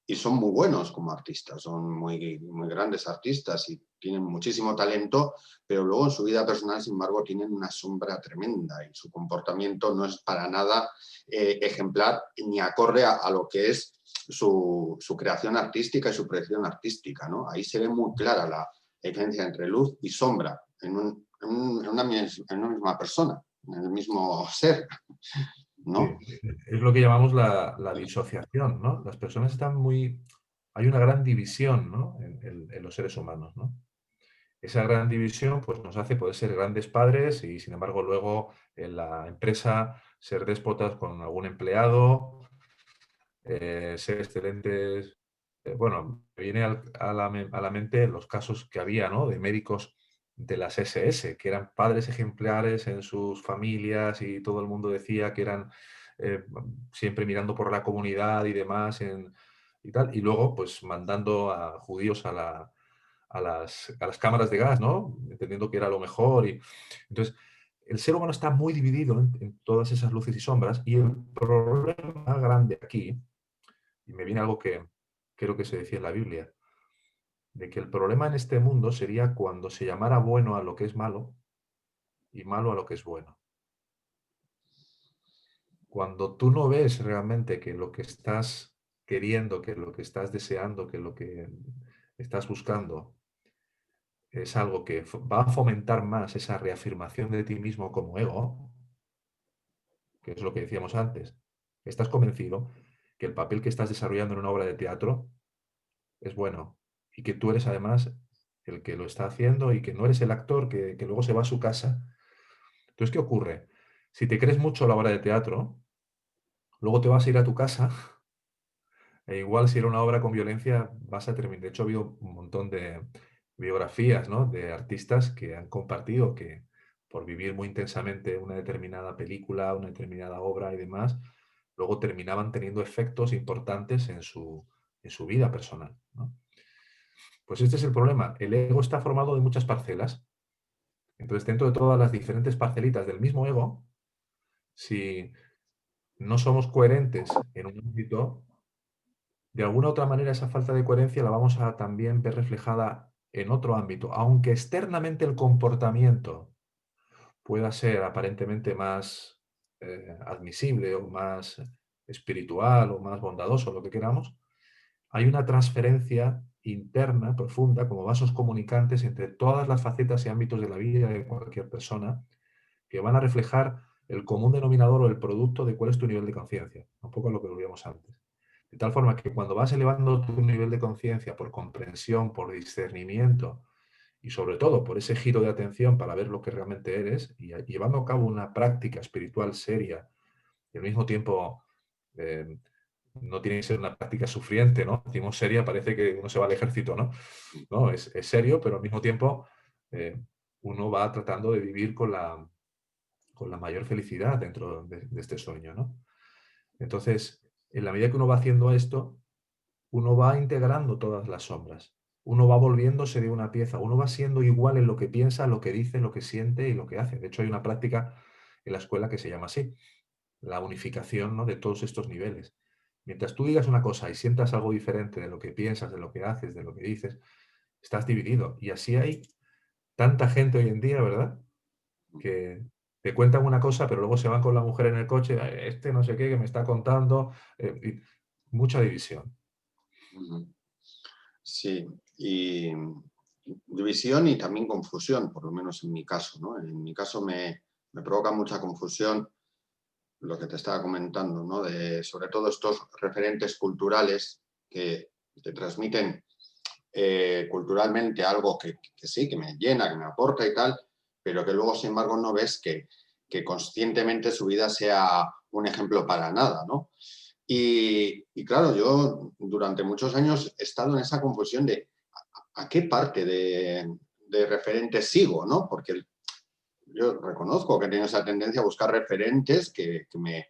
Y son muy buenos como artistas, son muy grandes artistas y tienen muchísimo talento, pero luego en su vida personal, sin embargo, tienen una sombra tremenda y su comportamiento no es para nada ejemplar ni acorde a lo que es su creación artística y su proyección artística, ¿no? Ahí se ve muy clara la diferencia entre luz y sombra en una misma persona, en el mismo ser, Sí, ¿no? es lo que llamamos la disociación, ¿no? Las personas están muy... Hay una gran división, ¿no? En los seres humanos, ¿no? Esa gran división pues, nos hace poder ser grandes padres y, sin embargo, luego en la empresa ser déspotas con algún empleado, ser excelentes. Bueno, me viene a la mente los casos que había, ¿no? De médicos de las SS, que eran padres ejemplares en sus familias y todo el mundo decía que eran eh, siempre mirando por la comunidad y demás y tal, y luego pues mandando a judíos a las cámaras de gas, ¿no? Entendiendo que era lo mejor. Entonces, el ser humano está muy dividido en todas esas luces y sombras y el problema grande aquí, y me viene algo que creo que se decía en la Biblia, de que el problema en este mundo sería cuando se llamara bueno a lo que es malo y malo a lo que es bueno. Cuando tú no ves realmente que lo que estás queriendo, que lo que estás deseando, que lo que estás buscando es algo que va a fomentar más esa reafirmación de ti mismo como ego, que es lo que decíamos antes, estás convencido que el papel que estás desarrollando en una obra de teatro es bueno y que tú eres además el que lo está haciendo y que no eres el actor que luego se va a su casa. Entonces, ¿qué ocurre? Si te crees mucho la obra de teatro, luego te vas a ir a tu casa e igual si era una obra con violencia vas a terminar. De hecho, ha habido un montón de biografías, ¿no? De artistas que han compartido que por vivir muy intensamente una determinada película, una determinada obra y demás, luego terminaban teniendo efectos importantes en su vida personal, ¿no? Pues este es el problema. El ego está formado de muchas parcelas. Entonces, dentro de todas las diferentes parcelitas del mismo ego, si no somos coherentes en un ámbito, de alguna u otra manera esa falta de coherencia la vamos a también ver reflejada en otro ámbito, aunque externamente el comportamiento pueda ser aparentemente más admisible o más espiritual o más bondadoso, lo que queramos, hay una transferencia interna, profunda, como vasos comunicantes entre todas las facetas y ámbitos de la vida de cualquier persona, que van a reflejar el común denominador o el producto de cuál es tu nivel de conciencia, un poco a lo que volvíamos antes. De tal forma que cuando vas elevando tu nivel de conciencia por comprensión, por discernimiento y sobre todo por ese giro de atención para ver lo que realmente eres y llevando a cabo una práctica espiritual seria y al mismo tiempo eh, no tiene que ser una práctica sufriente, ¿no? Decimos seria, parece que uno se va al ejército, ¿no? No, es serio, pero al mismo tiempo eh, uno va tratando de vivir con la mayor felicidad dentro de este sueño, ¿no? Entonces, en la medida que uno va haciendo esto, uno va integrando todas las sombras. Uno va volviéndose de una pieza, uno va siendo igual en lo que piensa, lo que dice, lo que siente y lo que hace. De hecho, hay una práctica en la escuela que se llama así, la unificación, ¿no? De todos estos niveles. Mientras tú digas una cosa y sientas algo diferente de lo que piensas, de lo que haces, de lo que dices, estás dividido. Y así hay tanta gente hoy en día, ¿verdad? Que te cuentan una cosa, pero luego se van con la mujer en el coche, este no sé qué, que me está contando, y mucha división. Ujú. Sí, y división y también confusión, por lo menos en mi caso, ¿no? En mi caso me provoca mucha confusión lo que te estaba comentando, ¿no? Sobre todo estos referentes culturales que te transmiten culturalmente algo que sí, que me llena, que me aporta y tal, pero que luego, sin embargo, no ves que conscientemente su vida sea un ejemplo para nada, ¿no? Y claro, yo durante muchos años he estado en esa confusión de a qué parte de referente sigo, ¿no? Porque yo reconozco que tengo esa tendencia a buscar referentes que me...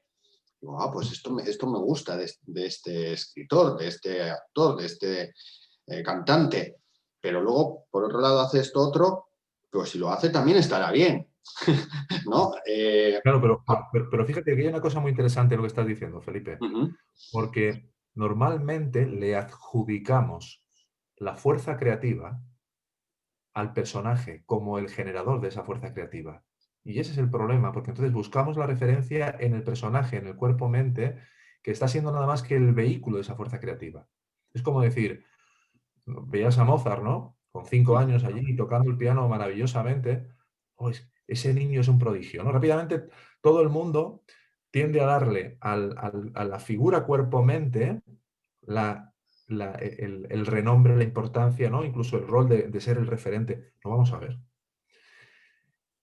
Digo, pues esto me gusta de este escritor, de este actor, de este cantante. Pero luego, por otro lado, hace esto otro, pues si lo hace también estará bien, ¿no? Claro, pero fíjate que hay una cosa muy interesante en lo que estás diciendo, Felipe, Uh-huh. porque normalmente le adjudicamos la fuerza creativa al personaje como el generador de esa fuerza creativa. Y ese es el problema, porque entonces buscamos la referencia en el personaje, en el cuerpo-mente, que está siendo nada más que el vehículo de esa fuerza creativa. Es como decir, veías a Mozart, ¿no? Con 5 años allí tocando el piano maravillosamente. Oh, ese niño es un prodigio, ¿no? Rápidamente todo el mundo tiende a darle a la figura cuerpo-mente el renombre, la importancia, ¿no? Incluso el rol de ser el referente. Lo vamos a ver.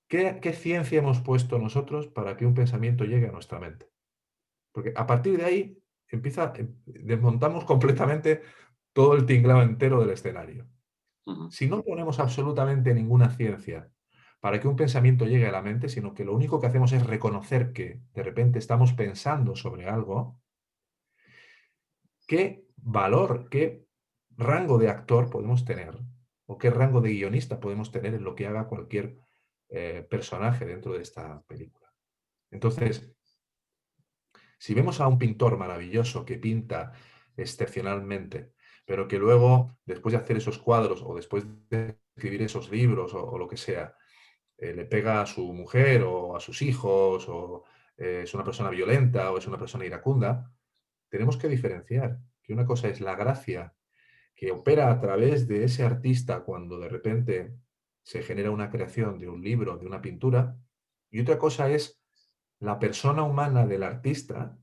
¿Qué ciencia hemos puesto nosotros para que un pensamiento llegue a nuestra mente? Porque a partir de ahí desmontamos completamente todo el tinglado entero del escenario. Uh-huh. Si no ponemos absolutamente ninguna ciencia para que un pensamiento llegue a la mente, sino que lo único que hacemos es reconocer que de repente estamos pensando sobre algo, ¿qué valor, qué rango de actor podemos tener o qué rango de guionista podemos tener en lo que haga cualquier personaje dentro de esta película? Entonces, si vemos a un pintor maravilloso que pinta excepcionalmente, pero que luego, después de hacer esos cuadros o después de escribir esos libros o lo que sea, le pega a su mujer o a sus hijos o es una persona violenta o es una persona iracunda, tenemos que diferenciar que una cosa es la gracia que opera a través de ese artista cuando de repente se genera una creación de un libro, de una pintura, y otra cosa es la persona humana del artista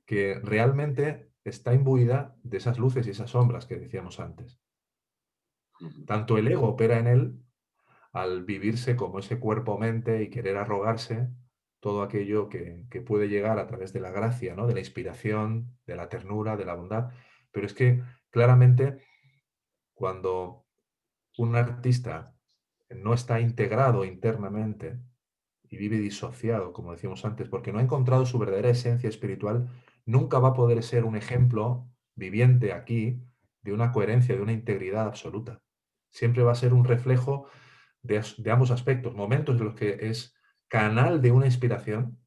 que realmente está imbuida de esas luces y esas sombras que decíamos antes. Uh-huh. Tanto el ego opera en él al vivirse como ese cuerpo-mente y querer arrogarse todo aquello que puede llegar a través de la gracia, ¿no? De la inspiración, de la ternura, de la bondad. Pero es que claramente cuando un artista no está integrado internamente y vive disociado, como decíamos antes, porque no ha encontrado su verdadera esencia espiritual, nunca va a poder ser un ejemplo viviente aquí de una coherencia, de una integridad absoluta. Siempre va a ser un reflejo de ambos aspectos, momentos en los que es canal de una inspiración,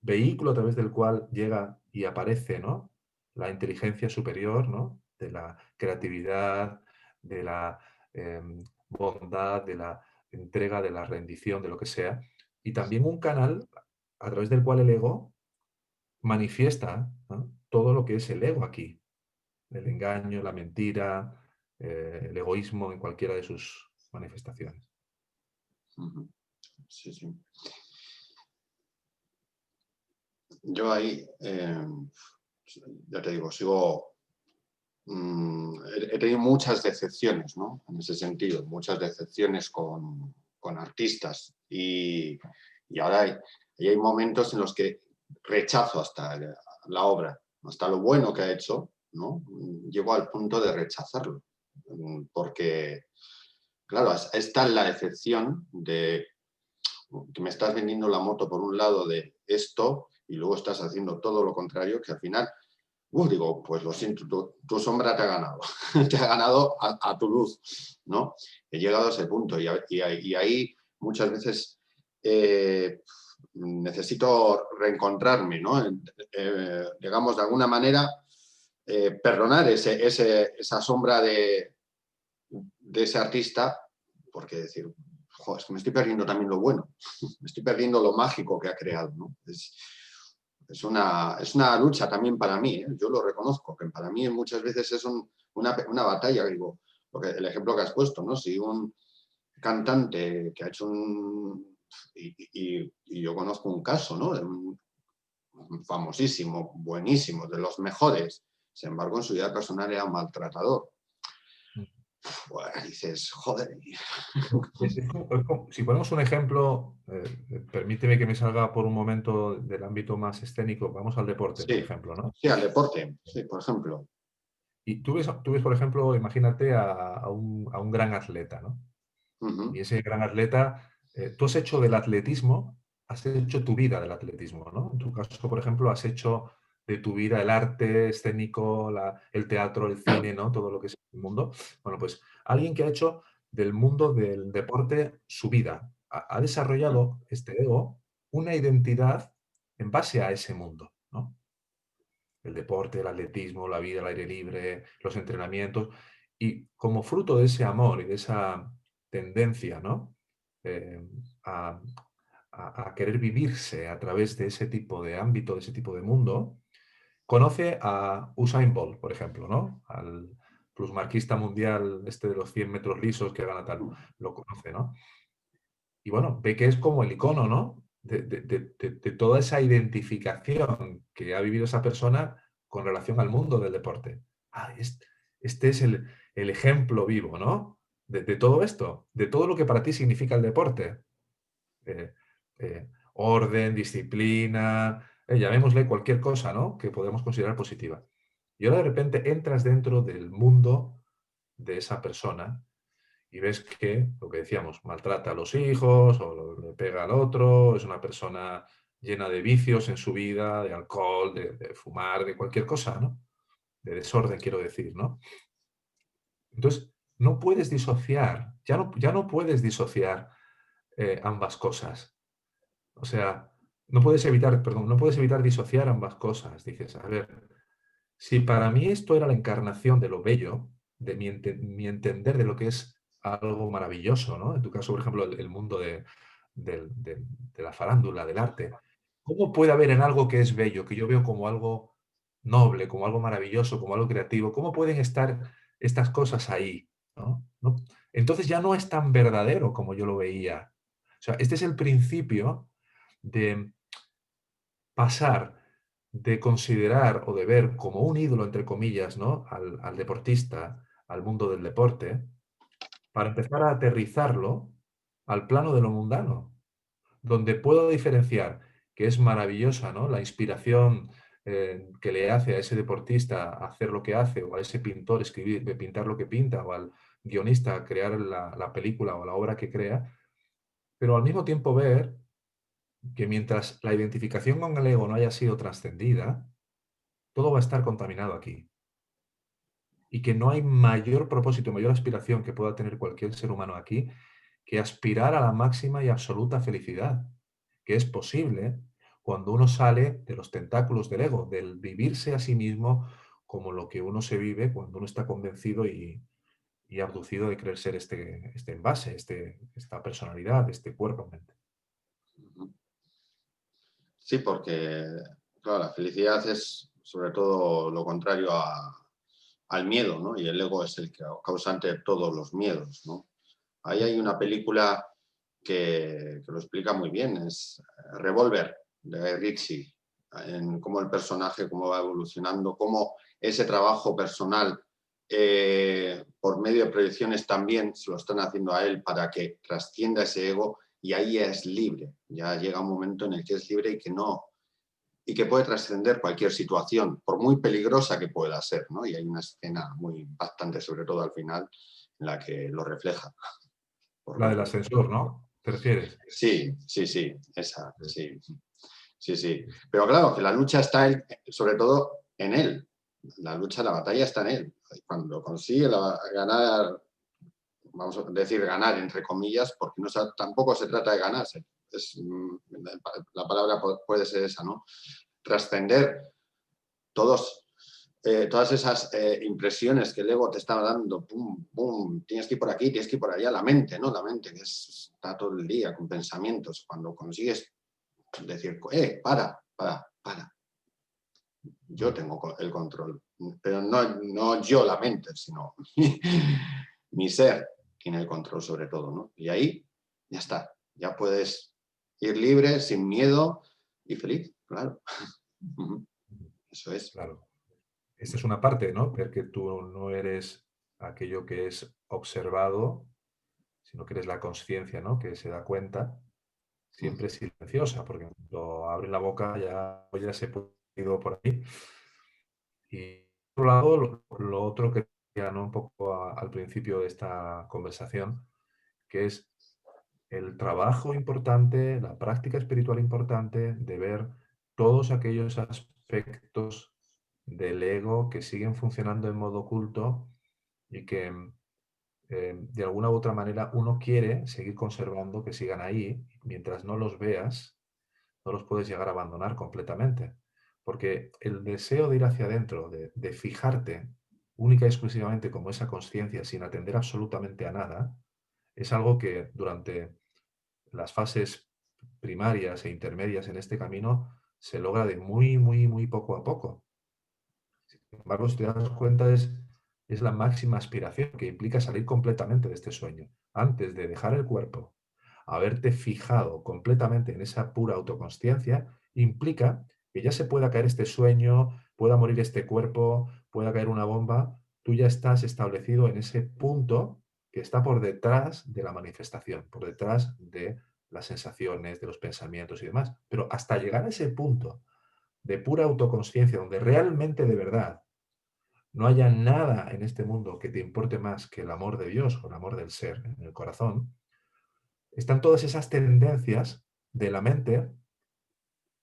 vehículo a través del cual llega y aparece, ¿no? La inteligencia superior, ¿no? De la creatividad, de la bondad, de la entrega, de la rendición, de lo que sea, y también un canal a través del cual el ego manifiesta, ¿no? Todo lo que es el ego aquí, el engaño, la mentira, el egoísmo en cualquiera de sus manifestaciones. Uh-huh. Sí, sí. Yo ahí, ya te digo, he tenido muchas decepciones, ¿no? En ese sentido, muchas decepciones con artistas y ahora hay momentos en los que rechazo hasta la obra, hasta lo bueno que ha hecho, ¿no? Llego al punto de rechazarlo, porque, claro, está la decepción de que me estás vendiendo la moto por un lado de esto y luego estás haciendo todo lo contrario, que al final, digo, pues lo siento, tu sombra te ha ganado, te ha ganado a tu luz, ¿no? He llegado a ese punto y ahí muchas veces necesito reencontrarme, ¿no? Digamos, de alguna manera, perdonar esa sombra de ese artista, porque decir, joder, es que me estoy perdiendo también lo bueno, me estoy perdiendo lo mágico que ha creado, ¿no? Es una lucha también para mí, ¿eh? Yo lo reconozco, que para mí muchas veces es una batalla, digo, porque el ejemplo que has puesto, ¿no? Si un cantante que ha hecho y yo conozco un caso, ¿no? De un famosísimo, buenísimo, de los mejores, sin embargo en su vida personal era un maltratador. pues dices, joder. Si ponemos un ejemplo, permíteme que me salga por un momento del ámbito más escénico, vamos al deporte, por Sí, ejemplo, ¿no? sí, al deporte, sí, por ejemplo. Y tú ves, por ejemplo, imagínate a un gran atleta, ¿no? Y Ujú, ese gran atleta, tú has hecho del atletismo, has hecho tu vida del atletismo, ¿no? En tu caso, por ejemplo, has hecho de tu vida el arte escénico, el teatro, el cine, ¿no? Todo lo que es el mundo. Bueno, pues alguien que ha hecho del mundo del deporte su vida, ha desarrollado este ego, una identidad en base a ese mundo, ¿no? El deporte, el atletismo, la vida al aire libre, los entrenamientos. Y como fruto de ese amor y de esa tendencia, ¿no? Eh, a, a querer vivirse a través de ese tipo de ámbito, de ese tipo de mundo, conoce a Usain Bolt, por ejemplo, ¿no? Al plusmarquista mundial este de los 100 metros lisos que gana tal, lo conoce, ¿no? Y bueno, ve que es como el icono, ¿no? De toda esa identificación que ha vivido esa persona con relación al mundo del deporte. Ah, este es el ejemplo vivo, ¿no? De todo esto, de todo lo que para ti significa el deporte. Eh, orden, disciplina, llamémosle cualquier cosa, ¿no? Que podemos considerar positiva. Y ahora de repente entras dentro del mundo de esa persona y ves que, lo que decíamos, maltrata a los hijos o le pega al otro, es una persona llena de vicios en su vida, de alcohol, de fumar, de cualquier cosa, ¿no? De desorden, quiero decir, ¿no? Entonces, no puedes disociar, ya no puedes disociar ambas cosas. O sea, no puedes evitar disociar ambas cosas. Dices, a ver, si para mí esto era la encarnación de lo bello, de mi entender de lo que es algo maravilloso, ¿no? En tu caso, por ejemplo, el mundo de la farándula, del arte. ¿Cómo puede haber en algo que es bello, que yo veo como algo noble, como algo maravilloso, como algo creativo? ¿Cómo pueden estar estas cosas ahí? ¿No? ¿No? Entonces ya no es tan verdadero como yo lo veía. O sea, este es el principio de pasar de considerar o de ver como un ídolo, entre comillas, ¿no? al deportista, al mundo del deporte, para empezar a aterrizarlo al plano de lo mundano, donde puedo diferenciar que es maravillosa, ¿no? La inspiración que le hace a ese deportista hacer lo que hace, o a ese pintor escribir, de pintar lo que pinta, o al guionista crear la película o la obra que crea, pero al mismo tiempo ver que mientras la identificación con el ego no haya sido trascendida, todo va a estar contaminado aquí. Y que no hay mayor propósito, mayor aspiración que pueda tener cualquier ser humano aquí que aspirar a la máxima y absoluta felicidad, que es posible cuando uno sale de los tentáculos del ego, del vivirse a sí mismo como lo que uno se vive cuando uno está convencido y abducido de creer ser este envase, esta personalidad, este cuerpo-mente. ujú. Sí, porque, claro, la felicidad es sobre todo lo contrario al miedo, ¿no? Y el ego es el causante de todos los miedos, ¿no? Ahí hay una película que lo explica muy bien, es Revolver, de Guy Ritchie, en cómo el personaje, cómo va evolucionando, cómo ese trabajo personal, por medio de proyecciones también, se lo están haciendo a él para que trascienda ese ego y ahí es libre. Ya llega un momento en el que es libre y que no, y que puede trascender cualquier situación, por muy peligrosa que pueda ser, ¿no? Y hay una escena muy impactante, sobre todo al final, en la que lo refleja, por La lo del que... ascensor, ¿no? ¿Te refieres? Sí, sí, sí, esa, Sí, sí, sí, sí. Pero claro, que la lucha está sobre todo en él. La lucha, la batalla está en él. Cuando consigue ganar, vamos a decir ganar entre comillas, porque no, tampoco se trata de ganarse. La palabra puede ser esa, ¿no? Trascender todas esas impresiones que el ego te está dando, pum, pum, tienes que ir por aquí, tienes que ir por allá, la mente, ¿no? La mente que está todo el día con pensamientos. Cuando consigues decir, para, yo tengo el control, pero no yo la mente, sino mi ser tiene el control sobre todo, ¿no? Y ahí ya está, ya puedes ir libre, sin miedo y feliz, claro. Eso es. claro. Esta es una parte, ¿no? Ver que tú no eres aquello que es observado, sino que eres la consciencia, ¿no? Que se da cuenta, siempre es silenciosa, porque cuando abre la boca ya se puede ir por ahí. Y por otro lado, lo otro que decía, ¿no? Un poco al principio de esta conversación, que es el trabajo importante, la práctica espiritual importante de ver todos aquellos aspectos del ego que siguen funcionando en modo oculto y que de alguna u otra manera uno quiere seguir conservando, que sigan ahí, mientras no los veas, no los puedes llegar a abandonar completamente. Porque el deseo de ir hacia adentro, de fijarte única y exclusivamente como esa conciencia sin atender absolutamente a nada, es algo que durante las fases primarias e intermedias en este camino se logra de muy, muy, muy poco a poco. Sin embargo, si te das cuenta, es la máxima aspiración que implica salir completamente de este sueño. Antes de dejar el cuerpo, haberte fijado completamente en esa pura autoconsciencia, implica que ya se pueda caer este sueño, pueda morir este cuerpo, pueda caer una bomba, tú ya estás establecido en ese punto que está por detrás de la manifestación, por detrás de las sensaciones, de los pensamientos y demás. Pero hasta llegar a ese punto de pura autoconsciencia, donde realmente de verdad no haya nada en este mundo que te importe más que el amor de Dios o el amor del ser en el corazón, están todas esas tendencias de la mente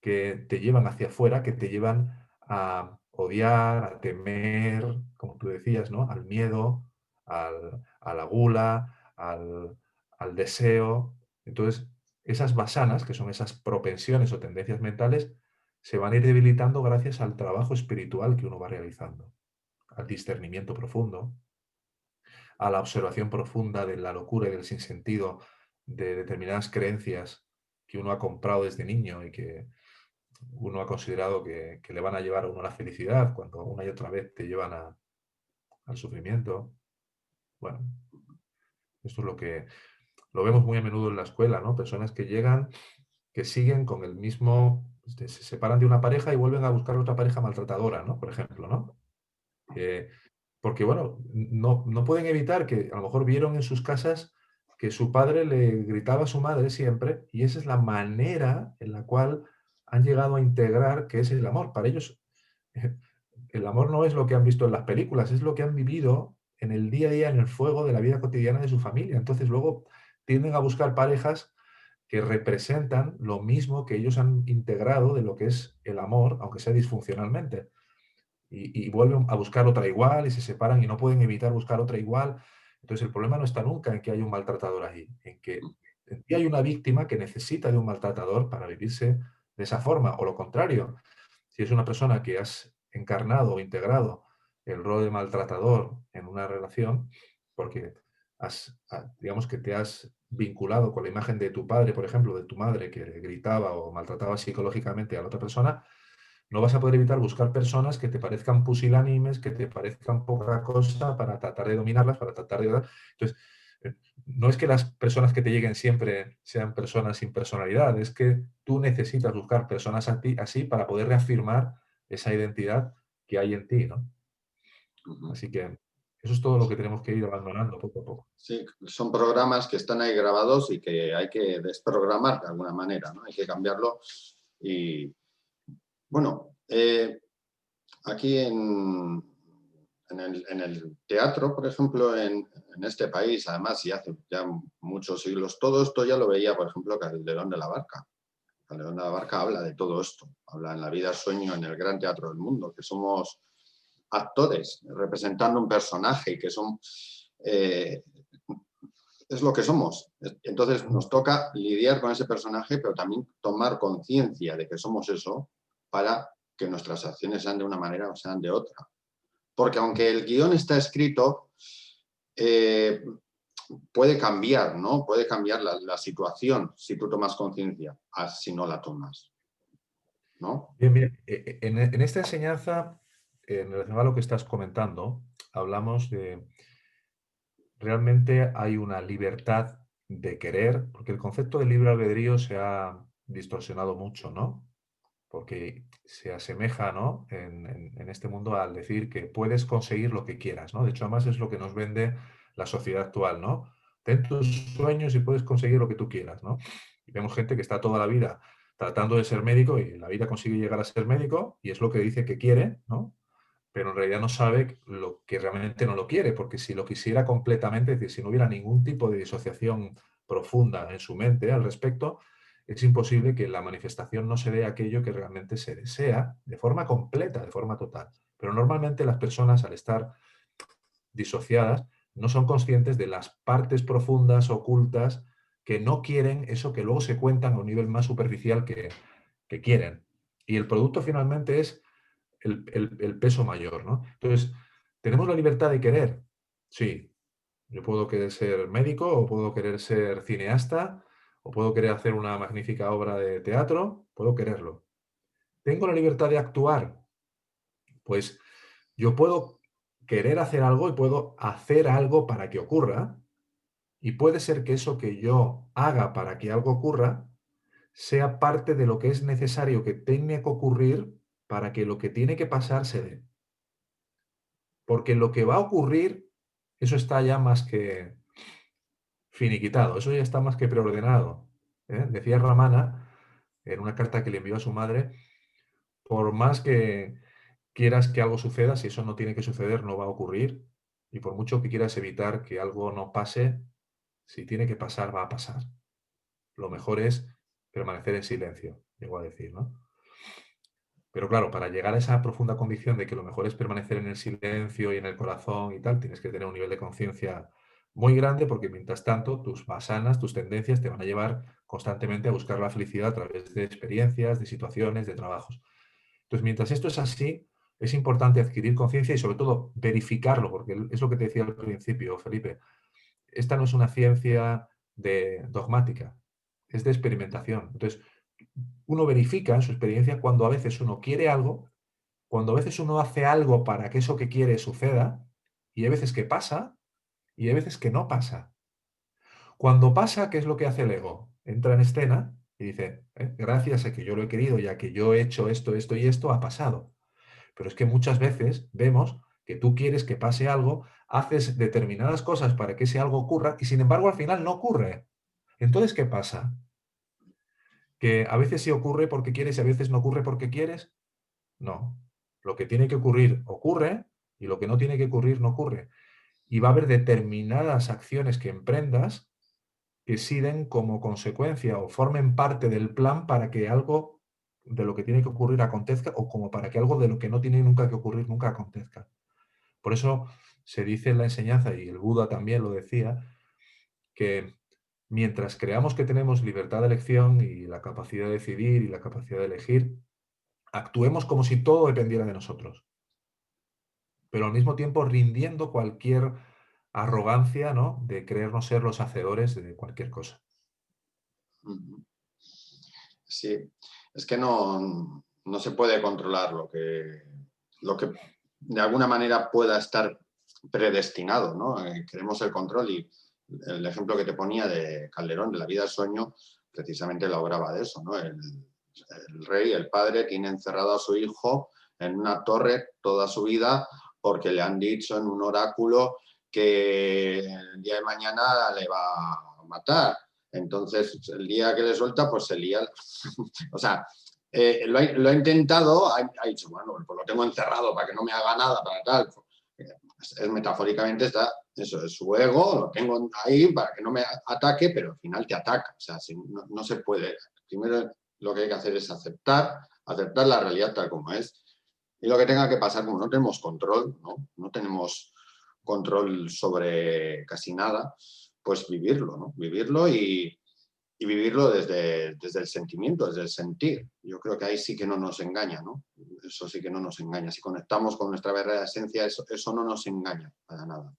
que te llevan hacia afuera, que te llevan a odiar, a temer, como tú decías, ¿no? Al miedo, a la gula, al deseo. Entonces, esas vasanas, que son esas propensiones o tendencias mentales, se van a ir debilitando gracias al trabajo espiritual que uno va realizando, al discernimiento profundo, a la observación profunda de la locura y del sinsentido de determinadas creencias que uno ha comprado desde niño y que uno ha considerado que le van a llevar a uno a la felicidad, cuando una y otra vez te llevan al sufrimiento. Bueno, esto es lo que lo vemos muy a menudo en la escuela, ¿no? Personas que llegan, que siguen con el mismo, se separan de una pareja y vuelven a buscar otra pareja maltratadora, ¿no? Por ejemplo, ¿no? Eh, Porque, bueno, no pueden evitar que a lo mejor vieron en sus casas que su padre le gritaba a su madre siempre, y esa es la manera en la cual han llegado a integrar que es el amor. Para ellos, el amor no es lo que han visto en las películas, es lo que han vivido en el día a día, en el fuego de la vida cotidiana de su familia. Entonces, luego tienden a buscar parejas que representan lo mismo que ellos han integrado de lo que es el amor, aunque sea disfuncionalmente y vuelven a buscar otra igual y se separan y no pueden evitar buscar otra igual. Entonces el problema no está nunca en que haya un maltratador ahí, en que hay una víctima que necesita de un maltratador para vivirse de esa forma, o lo contrario, si es una persona que has encarnado o integrado el rol de maltratador en una relación, porque digamos que te has vinculado con la imagen de tu padre, por ejemplo, de tu madre, que gritaba o maltrataba psicológicamente a la otra persona, no vas a poder evitar buscar personas que te parezcan pusilánimes, que te parezcan poca cosa para tratar de dominarlas, para tratar de... Entonces, eh, no es que las personas que te lleguen siempre sean personas sin personalidad, es que tú necesitas buscar personas así para poder reafirmar esa identidad que hay en ti, ¿no? Así que eso es todo lo que tenemos que ir abandonando poco a poco. Sí, son programas que están ahí grabados y que hay que desprogramar de alguna manera, ¿no? Hay que cambiarlo. Y bueno, aquí en el teatro, por ejemplo, en este país, además, y hace ya muchos siglos, todo esto ya lo veía, por ejemplo, Calderón de la Barca. Calderón de la Barca habla de todo esto, habla en La vida sueño, en el gran teatro del mundo, que somos actores representando un personaje y que son... es lo que somos. Entonces nos toca lidiar con ese personaje, pero también tomar conciencia de que somos eso para que nuestras acciones sean de una manera o sean de otra. Porque aunque el guión está escrito, puede cambiar, ¿no? Puede cambiar la situación si tú tomas conciencia, si no la tomas, ¿no? Bien, bien. En esta enseñanza, en relación a lo que estás comentando, hablamos de realmente hay una libertad de querer, porque el concepto de libre albedrío se ha distorsionado mucho, ¿no? porque se asemeja, ¿no? en este mundo al decir que puedes conseguir lo que quieras, ¿no? De hecho, además es lo que nos vende la sociedad actual, ¿no? Ten tus sueños y puedes conseguir lo que tú quieras, ¿no? Y vemos gente que está toda la vida tratando de ser médico y en la vida consigue llegar a ser médico y es lo que dice que quiere, ¿no? Pero en realidad no sabe lo que realmente no lo quiere, porque si lo quisiera completamente, es decir, si no hubiera ningún tipo de disociación profunda en su mente al respecto, es imposible que la manifestación no se dé aquello que realmente se desea de forma completa, de forma total. Pero normalmente las personas, al estar disociadas, no son conscientes de las partes profundas, ocultas, que no quieren eso que luego se cuentan a un nivel más superficial que quieren. Y el producto finalmente es el peso mayor, ¿no? Entonces, ¿tenemos la libertad de querer? Sí. Yo puedo querer ser médico, o puedo querer ser cineasta, o puedo querer hacer una magnífica obra de teatro, puedo quererlo. ¿Tengo la libertad de actuar? Pues yo puedo querer hacer algo y puedo hacer algo para que ocurra, y puede ser que eso que yo haga para que algo ocurra sea parte de lo que es necesario que tenga que ocurrir para que lo que tiene que pasar se dé. Porque lo que va a ocurrir, eso está ya más que finiquitado, eso ya está más que preordenado. ¿Eh? Decía Ramana, en una carta que le envió a su madre, por más que quieras que algo suceda, si eso no tiene que suceder, no va a ocurrir. Y por mucho que quieras evitar que algo no pase, si tiene que pasar, va a pasar. Lo mejor es permanecer en silencio, llegó a decir, ¿no? Pero claro, para llegar a esa profunda convicción de que lo mejor es permanecer en el silencio y en el corazón y tal, tienes que tener un nivel de conciencia muy grande porque mientras tanto tus basanas, tus tendencias te van a llevar constantemente a buscar la felicidad a través de experiencias, de situaciones, de trabajos. Entonces, mientras esto es así, es importante adquirir conciencia y sobre todo verificarlo, porque es lo que te decía al principio, Felipe. Esta no es una ciencia dogmática, es de experimentación. Entonces, uno verifica en su experiencia cuando a veces uno quiere algo, cuando a veces uno hace algo para que eso que quiere suceda, y hay veces que pasa, y hay veces que no pasa. Cuando pasa, ¿qué es lo que hace el ego? Entra en escena y dice, gracias a que yo lo he querido y a que yo he hecho esto, esto y esto, ha pasado. Pero es que muchas veces vemos que tú quieres que pase algo, haces determinadas cosas para que ese algo ocurra y sin embargo al final no ocurre. Entonces, ¿qué pasa? ¿Que a veces sí ocurre porque quieres y a veces no ocurre porque quieres? No. Lo que tiene que ocurrir ocurre y lo que no tiene que ocurrir no ocurre. Y va a haber determinadas acciones que emprendas que sí den como consecuencia o formen parte del plan para que algo de lo que tiene que ocurrir acontezca o como para que algo de lo que no tiene nunca que ocurrir nunca acontezca. Por eso se dice en la enseñanza, y el Buda también lo decía, que mientras creamos que tenemos libertad de elección y la capacidad de decidir y la capacidad de elegir, actuemos como si todo dependiera de nosotros, pero al mismo tiempo rindiendo cualquier arrogancia, ¿no? De creernos ser los hacedores de cualquier cosa. Ujú. Sí, es que no se puede controlar lo que de alguna manera pueda estar predestinado, ¿no? Queremos el control y el ejemplo que te ponía de Calderón, de la vida del sueño, precisamente lo hablaba de eso, ¿no? El rey, el padre, tiene encerrado a su hijo en una torre toda su vida porque le han dicho en un oráculo que el día de mañana le va a matar. Entonces, el día que le suelta, pues se lía. O sea, lo ha intentado, ha dicho, bueno, pues lo tengo encerrado para que no me haga nada, para tal. Metafóricamente está, eso es su ego, lo tengo ahí para que no me ataque, pero al final te ataca. O sea, no se puede. Primero lo que hay que hacer es aceptar la realidad tal como es. Y lo que tenga que pasar, como no tenemos control, no tenemos control sobre casi nada, pues vivirlo, ¿no? Vivirlo y vivirlo desde el sentimiento, desde el sentir. Yo creo que ahí sí que no nos engaña, ¿no? Eso sí que no nos engaña. Si conectamos con nuestra verdadera esencia, eso no nos engaña para nada.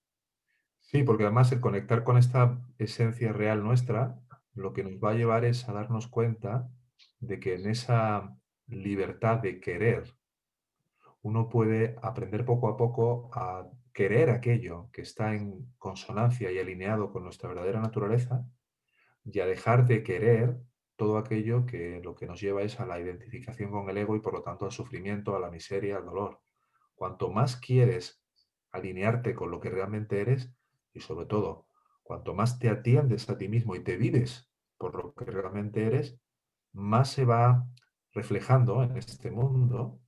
Sí, porque además el conectar con esta esencia real nuestra, lo que nos va a llevar es a darnos cuenta de que en esa libertad de querer, uno puede aprender poco a poco a querer aquello que está en consonancia y alineado con nuestra verdadera naturaleza y a dejar de querer todo aquello que lo que nos lleva es a la identificación con el ego y por lo tanto al sufrimiento, a la miseria, al dolor. Cuanto más quieres alinearte con lo que realmente eres y sobre todo, cuanto más te atiendes a ti mismo y te vives por lo que realmente eres, más se va reflejando en este mundo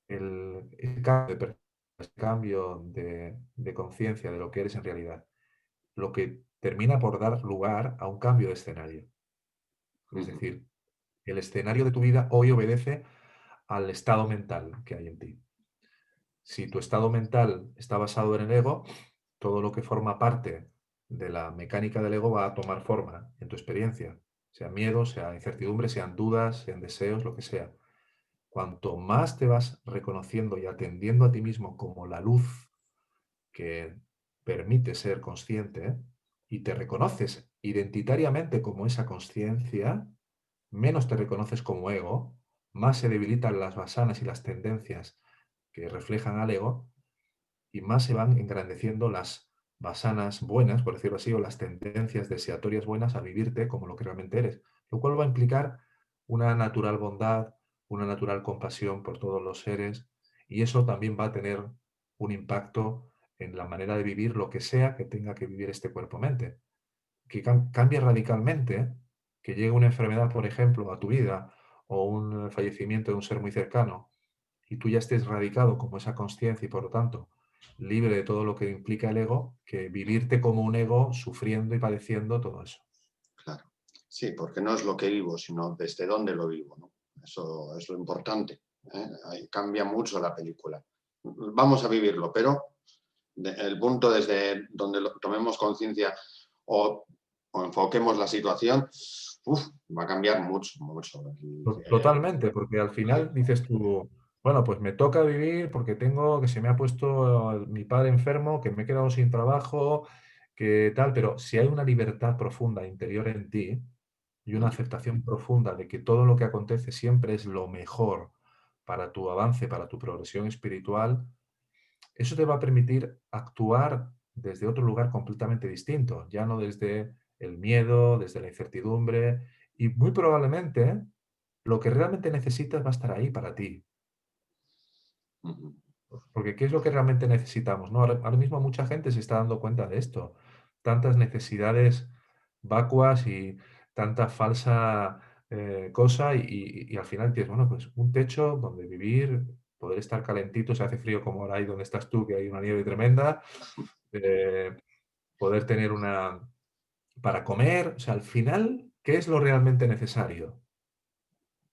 el cambio de el cambio de conciencia de lo que eres en realidad, lo que termina por dar lugar a un cambio de escenario. Es Ujú, decir, el escenario de tu vida hoy obedece al estado mental que hay en ti. Si tu estado mental está basado en el ego, todo lo que forma parte de la mecánica del ego va a tomar forma en tu experiencia, sea miedo, sea incertidumbre, sean dudas, sean deseos, lo que sea. Cuanto más te vas reconociendo y atendiendo a ti mismo como la luz que permite ser consciente y te reconoces identitariamente como esa conciencia, menos te reconoces como ego, más se debilitan las basanas y las tendencias que reflejan al ego y más se van engrandeciendo las basanas buenas, por decirlo así, o las tendencias deseatorias buenas a vivirte como lo que realmente eres, lo cual va a implicar una natural bondad, una natural compasión por todos los seres, y eso también va a tener un impacto en la manera de vivir lo que sea que tenga que vivir este cuerpo-mente, que cambie radicalmente, que llegue una enfermedad, por ejemplo, a tu vida, o un fallecimiento de un ser muy cercano, y tú ya estés radicado como esa conciencia y por lo tanto libre de todo lo que implica el ego, que vivirte como un ego sufriendo y padeciendo todo eso. claro. Sí, porque no es lo que vivo, sino desde dónde lo vivo, ¿no? Eso es lo importante, ¿eh? Ahí cambia mucho la película. Vamos a vivirlo, pero el punto desde donde tomemos conciencia o, o, enfoquemos la situación, va a cambiar mucho, mucho. Totalmente, porque al final dices tú, bueno, pues me toca vivir porque tengo que se me ha puesto mi padre enfermo, que me he quedado sin trabajo, que tal, pero si hay una libertad profunda interior en ti y una aceptación profunda de que todo lo que acontece siempre es lo mejor para tu avance, para tu progresión espiritual, eso te va a permitir actuar desde otro lugar completamente distinto, ya no desde el miedo, desde la incertidumbre, y muy probablemente lo que realmente necesitas va a estar ahí para ti. Porque ¿qué es lo que realmente necesitamos? ¿No? Ahora mismo mucha gente se está dando cuenta de esto. Tantas necesidades vacuas y tanta falsa cosa y al final tienes, bueno, pues un techo donde vivir, poder estar calentito, se hace frío como ahora ahí donde estás tú, que hay una nieve tremenda, eh, poder tener una para comer, o sea, al final, ¿qué es lo realmente necesario?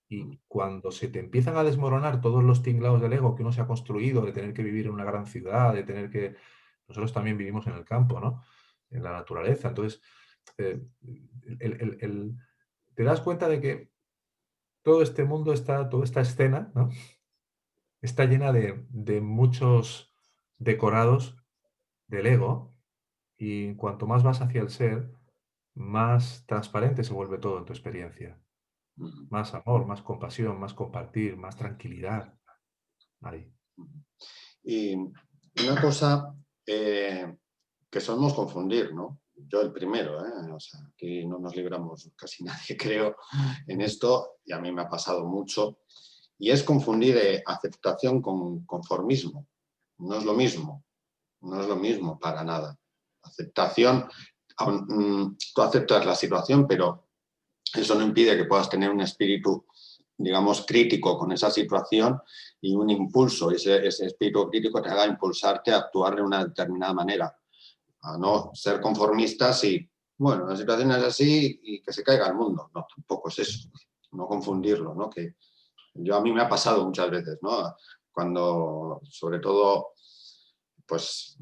Y cuando se te empiezan a desmoronar todos los tinglados del ego que uno se ha construido, de tener que vivir en una gran ciudad, de tener que... Nosotros también vivimos en el campo, ¿no? En la naturaleza. Entonces, eh, te das cuenta de que todo este mundo está, toda esta escena, ¿no? Está llena de muchos decorados del ego y cuanto más vas hacia el ser, más transparente se vuelve todo en tu experiencia. Más amor, más compasión, más compartir, más tranquilidad. Ahí. Y una cosa que solemos confundir, ¿no? Yo el primero, ¿eh? O sea, aquí no nos libramos casi nadie, creo, en esto, y a mí me ha pasado mucho, y es confundir aceptación con conformismo. No es lo mismo, no es lo mismo para nada. Aceptación, tú aceptas la situación, pero eso no impide que puedas tener un espíritu, digamos, crítico con esa situación y un impulso, ese espíritu crítico te haga impulsarte a actuar de una determinada manera, a no ser conformistas y, bueno, la situación es así y que se caiga el mundo. No, tampoco es eso, no confundirlo, ¿no? Que a mí me ha pasado muchas veces, ¿no? Cuando, sobre todo, pues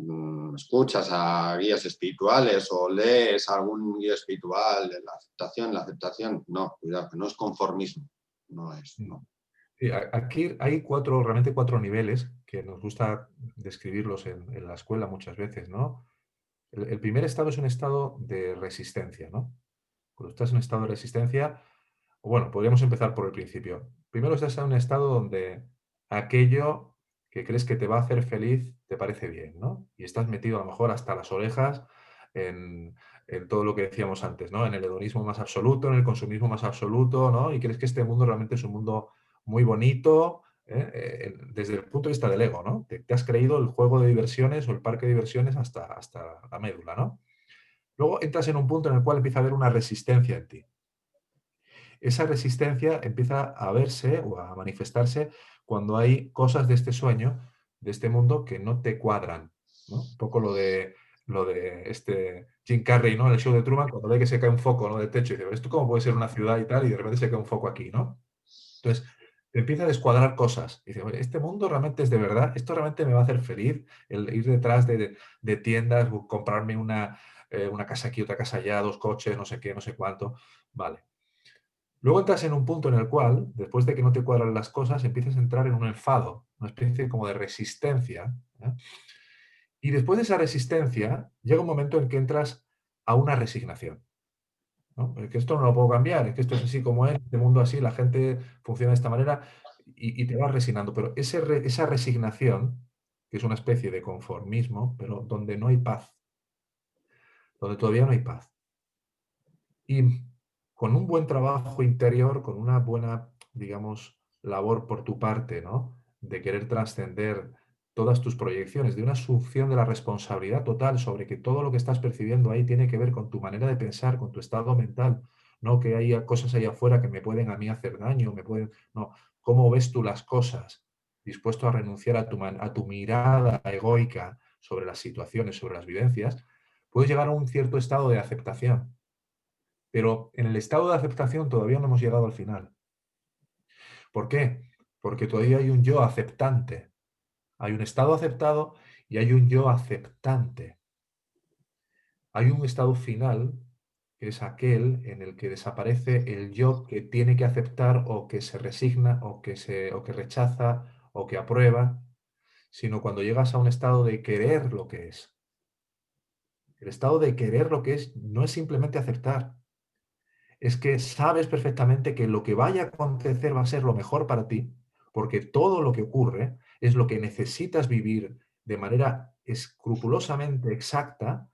escuchas a guías espirituales o lees a algún guía espiritual, la aceptación, no, cuidado, que no es conformismo, no es, no. Sí, aquí hay realmente cuatro niveles que nos gusta describirlos en la escuela muchas veces, ¿no? El primer estado es un estado de resistencia, ¿no? Cuando estás en un estado de resistencia, bueno, podríamos empezar por el principio. Primero estás en un estado donde aquello que crees que te va a hacer feliz te parece bien, ¿no? Y estás metido a lo mejor hasta las orejas en en todo lo que decíamos antes, ¿no? En el hedonismo más absoluto, en el consumismo más absoluto, ¿no? Y crees que este mundo realmente es un mundo muy bonito, desde el punto de vista del ego, ¿no? Te has creído el juego de diversiones o el parque de diversiones hasta la médula, ¿no? Luego entras en un punto en el cual empieza a haber una resistencia en ti. Esa resistencia empieza a verse o a manifestarse cuando hay cosas de este sueño, de este mundo, que no te cuadran, ¿no? Un poco lo de este Jim Carrey, ¿no? En el show de Truman, cuando ve que se cae un foco, ¿no? Del techo y dice, ¿esto cómo puede ser una ciudad y tal? Y de repente se cae un foco aquí, ¿no? Entonces, te empieza a descuadrar cosas. Y dice, "Oye, este mundo realmente es de verdad, esto realmente me va a hacer feliz, el ir detrás de tiendas, comprarme una casa aquí, otra casa allá, 2 coches, no sé qué, no sé cuánto. Vale. Luego entras en un punto en el cual, después de que no te cuadran las cosas, empiezas a entrar en un enfado, una especie como de resistencia, ¿eh? Y después de esa resistencia, llega un momento en que entras a una resignación, ¿no? Es que esto no lo puedo cambiar, es que esto es así como es, este mundo así, la gente funciona de esta manera y te vas resignando. Pero esa resignación, que es una especie de conformismo, pero donde no hay paz, donde todavía no hay paz. Y con un buen trabajo interior, con una buena, digamos, labor por tu parte, ¿no? De querer trascender todas tus proyecciones, de una asunción de la responsabilidad total sobre que todo lo que estás percibiendo ahí tiene que ver con tu manera de pensar, con tu estado mental, no que haya cosas ahí afuera que me pueden a mí hacer daño, me pueden, no, cómo ves tú las cosas, dispuesto a renunciar a tu mirada egoica sobre las situaciones, sobre las vivencias, puedes llegar a un cierto estado de aceptación, pero en el estado de aceptación todavía no hemos llegado al final. ¿Por qué? Porque todavía hay un yo aceptante. Hay un estado aceptado y hay un yo aceptante. Hay un estado final, que es aquel en el que desaparece el yo que tiene que aceptar o que se resigna o que rechaza o que aprueba, sino cuando llegas a un estado de querer lo que es. El estado de querer lo que es no es simplemente aceptar, es que sabes perfectamente que lo que vaya a acontecer va a ser lo mejor para ti, porque todo lo que ocurre es lo que necesitas vivir de manera escrupulosamente exacta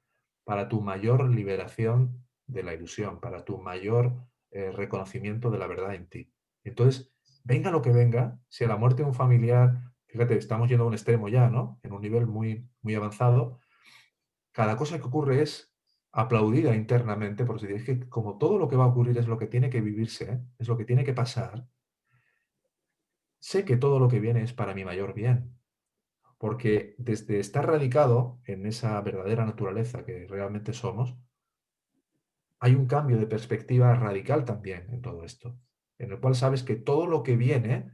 para tu mayor liberación de la ilusión, para tu mayor reconocimiento de la verdad en ti. Entonces, venga lo que venga, si a la muerte de un familiar, fíjate, estamos yendo a un extremo ya, ¿no? En un nivel muy, muy avanzado, cada cosa que ocurre es aplaudida internamente, por si es que como todo lo que va a ocurrir es lo que tiene que vivirse, ¿eh? Es lo que tiene que pasar, sé que todo lo que viene es para mi mayor bien, porque desde estar radicado en esa verdadera naturaleza que realmente somos, hay un cambio de perspectiva radical también en todo esto, en el cual sabes que todo lo que viene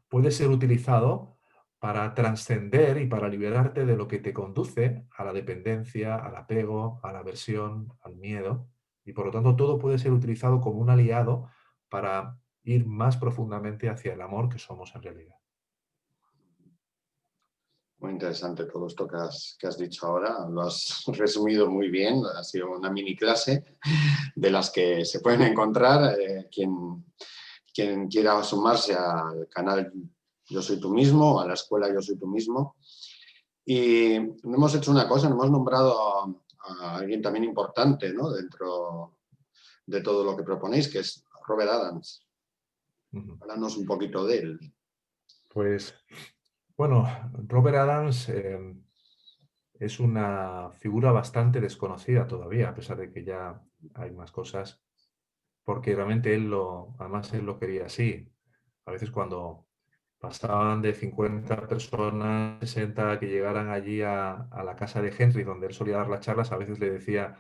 puede ser utilizado para trascender y para liberarte de lo que te conduce a la dependencia, al apego, a la aversión, al miedo, y por lo tanto todo puede ser utilizado como un aliado para ir más profundamente hacia el amor que somos en realidad. Muy interesante todo esto que has dicho ahora. Lo has resumido muy bien. Ha sido una mini clase de las que se pueden encontrar. Quien quiera sumarse al canal Yo Soy Tú Mismo, a la escuela Yo Soy Tú Mismo. Y hemos hecho una cosa, hemos nombrado a alguien también importante, ¿no? Dentro de todo lo que proponéis, que es Robert Adams. Ujú. Háblanos un poquito de él. Pues bueno, Robert Adams es una figura bastante desconocida todavía, a pesar de que ya hay más cosas, porque realmente además él lo quería así. A veces cuando pasaban de 50 personas, 60 que llegaran allí a la casa de Henry, donde él solía dar las charlas, a veces le decía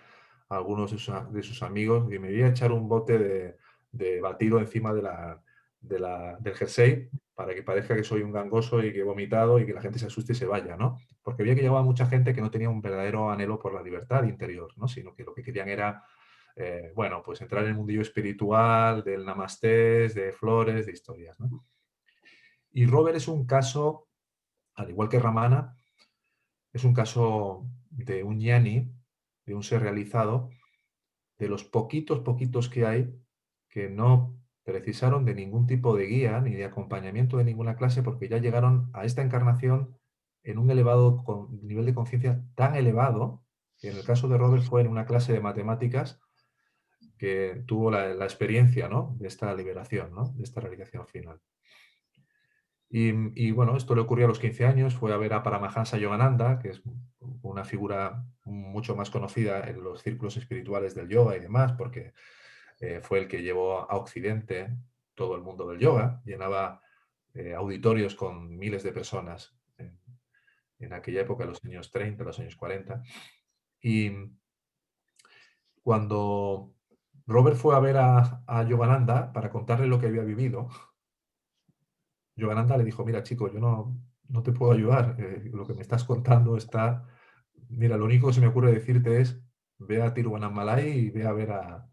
a algunos de sus amigos que me voy a echar un bote de batido encima del jersey para que parezca que soy un gangoso y que he vomitado y que la gente se asuste y se vaya, ¿no? Porque veía que llegaba mucha gente que no tenía un verdadero anhelo por la libertad interior, ¿no? Sino que lo que querían era bueno, pues entrar en el mundillo espiritual, del namastés, de flores, de historias, ¿no? Y Robert es un caso, al igual que Ramana, es un caso de un ñani, de un ser realizado, de los poquitos que hay que no precisaron de ningún tipo de guía ni de acompañamiento de ninguna clase porque ya llegaron a esta encarnación en un elevado nivel de conciencia tan elevado Y en el caso de Robert fue en una clase de matemáticas que tuvo la experiencia, ¿no?, de esta liberación, ¿no?, de esta realización final. Y bueno, esto le ocurrió a los 15 años, fue a ver a Paramahansa Yogananda, que es una figura mucho más conocida en los círculos espirituales del yoga y demás, porque fue el que llevó a Occidente todo el mundo del yoga, llenaba auditorios con miles de personas en aquella época, en los años 30, los años 40. Y cuando Robert fue a ver a Yogananda para contarle lo que había vivido, Yogananda le dijo, mira chico, yo no te puedo ayudar, lo que me estás contando está... Mira, lo único que se me ocurre decirte es, ve a Tiruvannamalai y ve a ver a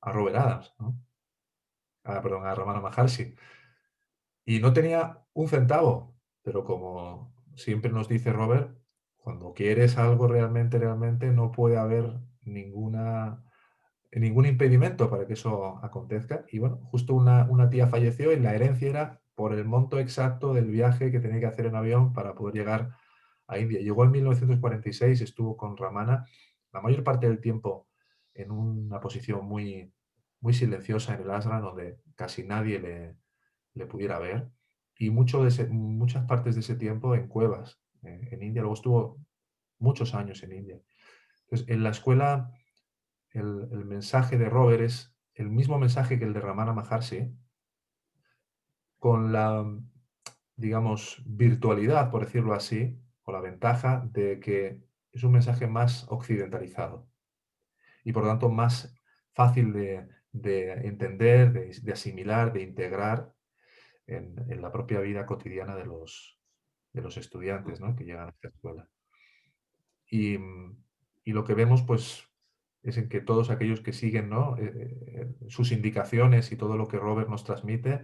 Robert Adams, ¿no? Perdón, a Ramana Maharshi. Y no tenía un centavo, pero como siempre nos dice Robert, cuando quieres algo realmente, realmente, no puede haber ningún impedimento para que eso acontezca. Y bueno, justo una tía falleció y la herencia era por el monto exacto del viaje que tenía que hacer en avión para poder llegar a India. Llegó en 1946, estuvo con Ramana la mayor parte del tiempo en una posición muy, muy silenciosa en el ashram, donde casi nadie le pudiera ver. Y muchas partes de ese tiempo en cuevas, en India. Luego estuvo muchos años en India. Entonces, en la escuela el mensaje de Robert es el mismo mensaje que el de Ramana Maharshi, con la, digamos, virtualidad, por decirlo así, o la ventaja de que es un mensaje más occidentalizado y por lo tanto más fácil de entender, de asimilar, de integrar en la propia vida cotidiana de los estudiantes, ¿no?, que llegan a esta escuela. Y, y lo que vemos, pues, es en que todos aquellos que siguen, ¿no?, sus indicaciones y todo lo que Robert nos transmite,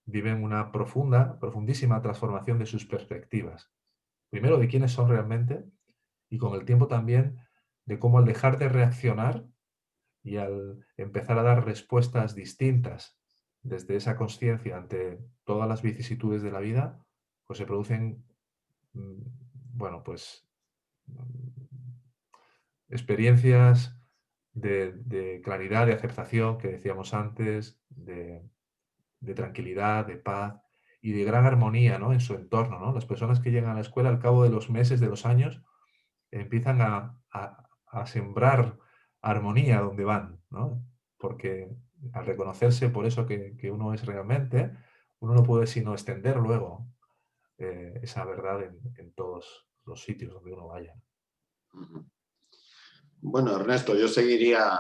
viven una profundísima transformación de sus perspectivas. Primero, de quiénes son realmente, y con el tiempo también de cómo al dejar de reaccionar y al empezar a dar respuestas distintas desde esa conciencia ante todas las vicisitudes de la vida, pues se producen, mm, bueno, pues experiencias de claridad, de aceptación, que decíamos antes, de tranquilidad, de paz y de gran armonía, ¿no?, en su entorno, ¿no? Las personas que llegan a la escuela al cabo de los meses, de los años, empiezan a sembrar armonía donde van, ¿no? Porque al reconocerse por eso que uno es realmente, uno no puede sino extender luego esa verdad en todos los sitios donde uno vaya. Ujú. Bueno, Ernesto, yo seguiría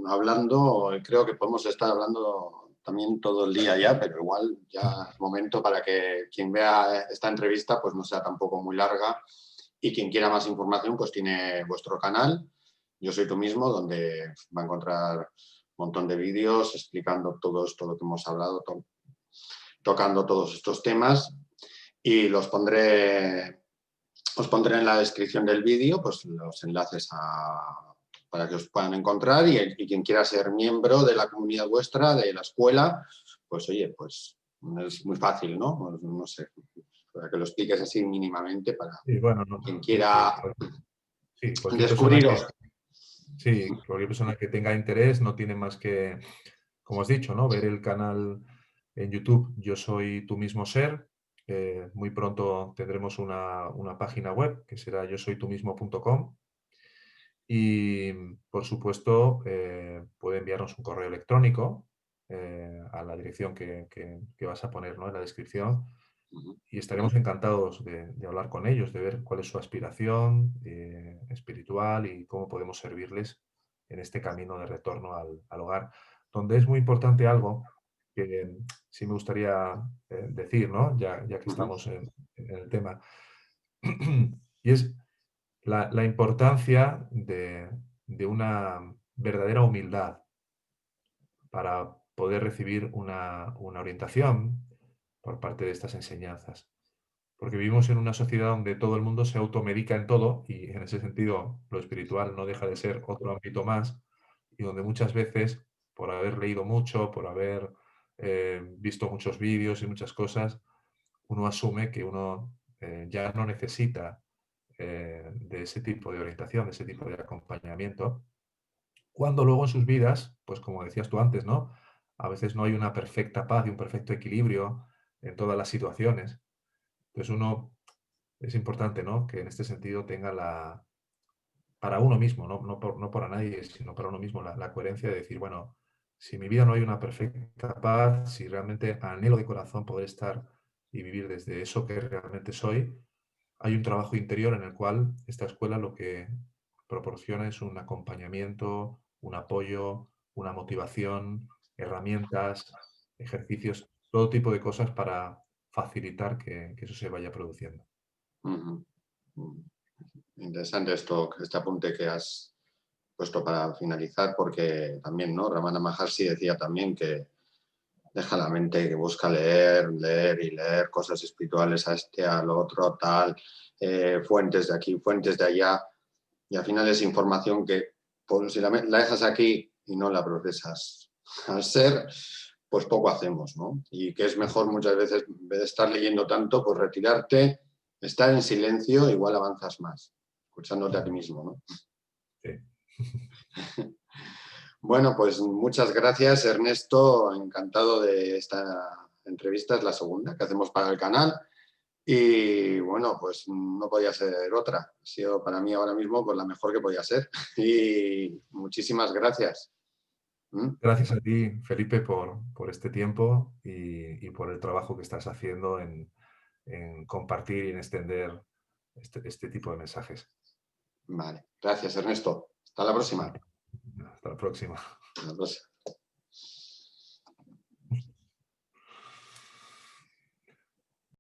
hablando, creo que podemos estar hablando también todo el día ya, pero igual ya es momento para que quien vea esta entrevista pues no sea tampoco muy larga y quien quiera más información pues tiene vuestro canal, Yo soy tú mismo, donde va a encontrar un montón de vídeos explicando todo esto lo que hemos hablado, tocando todos estos temas y os pondré en la descripción del vídeo pues, los enlaces para que os puedan encontrar y quien quiera ser miembro de la comunidad vuestra, de la escuela, pues oye, pues es muy fácil, ¿no? Pues, no sé, para que lo expliques así mínimamente para Y bueno, quien que quiera sí, descubriros. cualquier persona que tenga interés no tiene más que, como has dicho, ¿no?, ver el canal en YouTube Yo Soy Tu Mismo Ser. Muy pronto tendremos una página web que será yosoytumismo.com y, por supuesto, puede enviarnos un correo electrónico a la dirección que vas a poner, ¿no?, en la descripción, y estaremos encantados de hablar con ellos, de ver cuál es su aspiración espiritual y cómo podemos servirles en este camino de retorno al hogar, donde es muy importante algo que sí me gustaría decir, ¿no?, ya que estamos en el tema, y es la importancia de una verdadera humildad para poder recibir una orientación por parte de estas enseñanzas. Porque vivimos en una sociedad donde todo el mundo se automedica en todo y en ese sentido lo espiritual no deja de ser otro ámbito más y donde muchas veces, por haber leído mucho, por haber visto muchos vídeos y muchas cosas, uno asume que uno ya no necesita de ese tipo de orientación, de ese tipo de acompañamiento, cuando luego en sus vidas, pues como decías tú antes, ¿no? A veces no hay una perfecta paz y un perfecto equilibrio en todas las situaciones. Entonces uno, es importante, ¿no? Que en este sentido tenga para uno mismo, no para nadie, sino para uno mismo, la coherencia de decir, bueno, si en mi vida no hay una perfecta paz, si realmente anhelo de corazón poder estar y vivir desde eso que realmente soy, hay un trabajo interior en el cual esta escuela lo que proporciona es un acompañamiento, un apoyo, una motivación, herramientas, ejercicios, todo tipo de cosas para facilitar que eso se vaya produciendo. Ujú. Interesante este apunte que has puesto para finalizar, porque también, ¿no? Ramana Maharshi decía también que deja la mente que busca leer, leer y leer cosas espirituales a este, al otro, tal, fuentes de aquí, fuentes de allá, y al final es información que pues, si la dejas aquí y no la procesas al ser, pues poco hacemos, ¿no? Y que es mejor muchas veces, en vez de estar leyendo tanto, pues retirarte, estar en silencio, igual avanzas más, escuchándote a ti mismo, ¿no? Sí. Bueno, pues muchas gracias, Ernesto. Encantado de esta entrevista, es la segunda que hacemos para el canal. Y bueno, pues no podía ser otra. Ha sido para mí ahora mismo pues, la mejor que podía ser. Y muchísimas gracias. ¿Mm? Gracias a ti, Felipe, por este tiempo y por el trabajo que estás haciendo en compartir y en extender este tipo de mensajes. Vale, gracias, Ernesto. Hasta la próxima. Hasta la próxima. Hasta la próxima.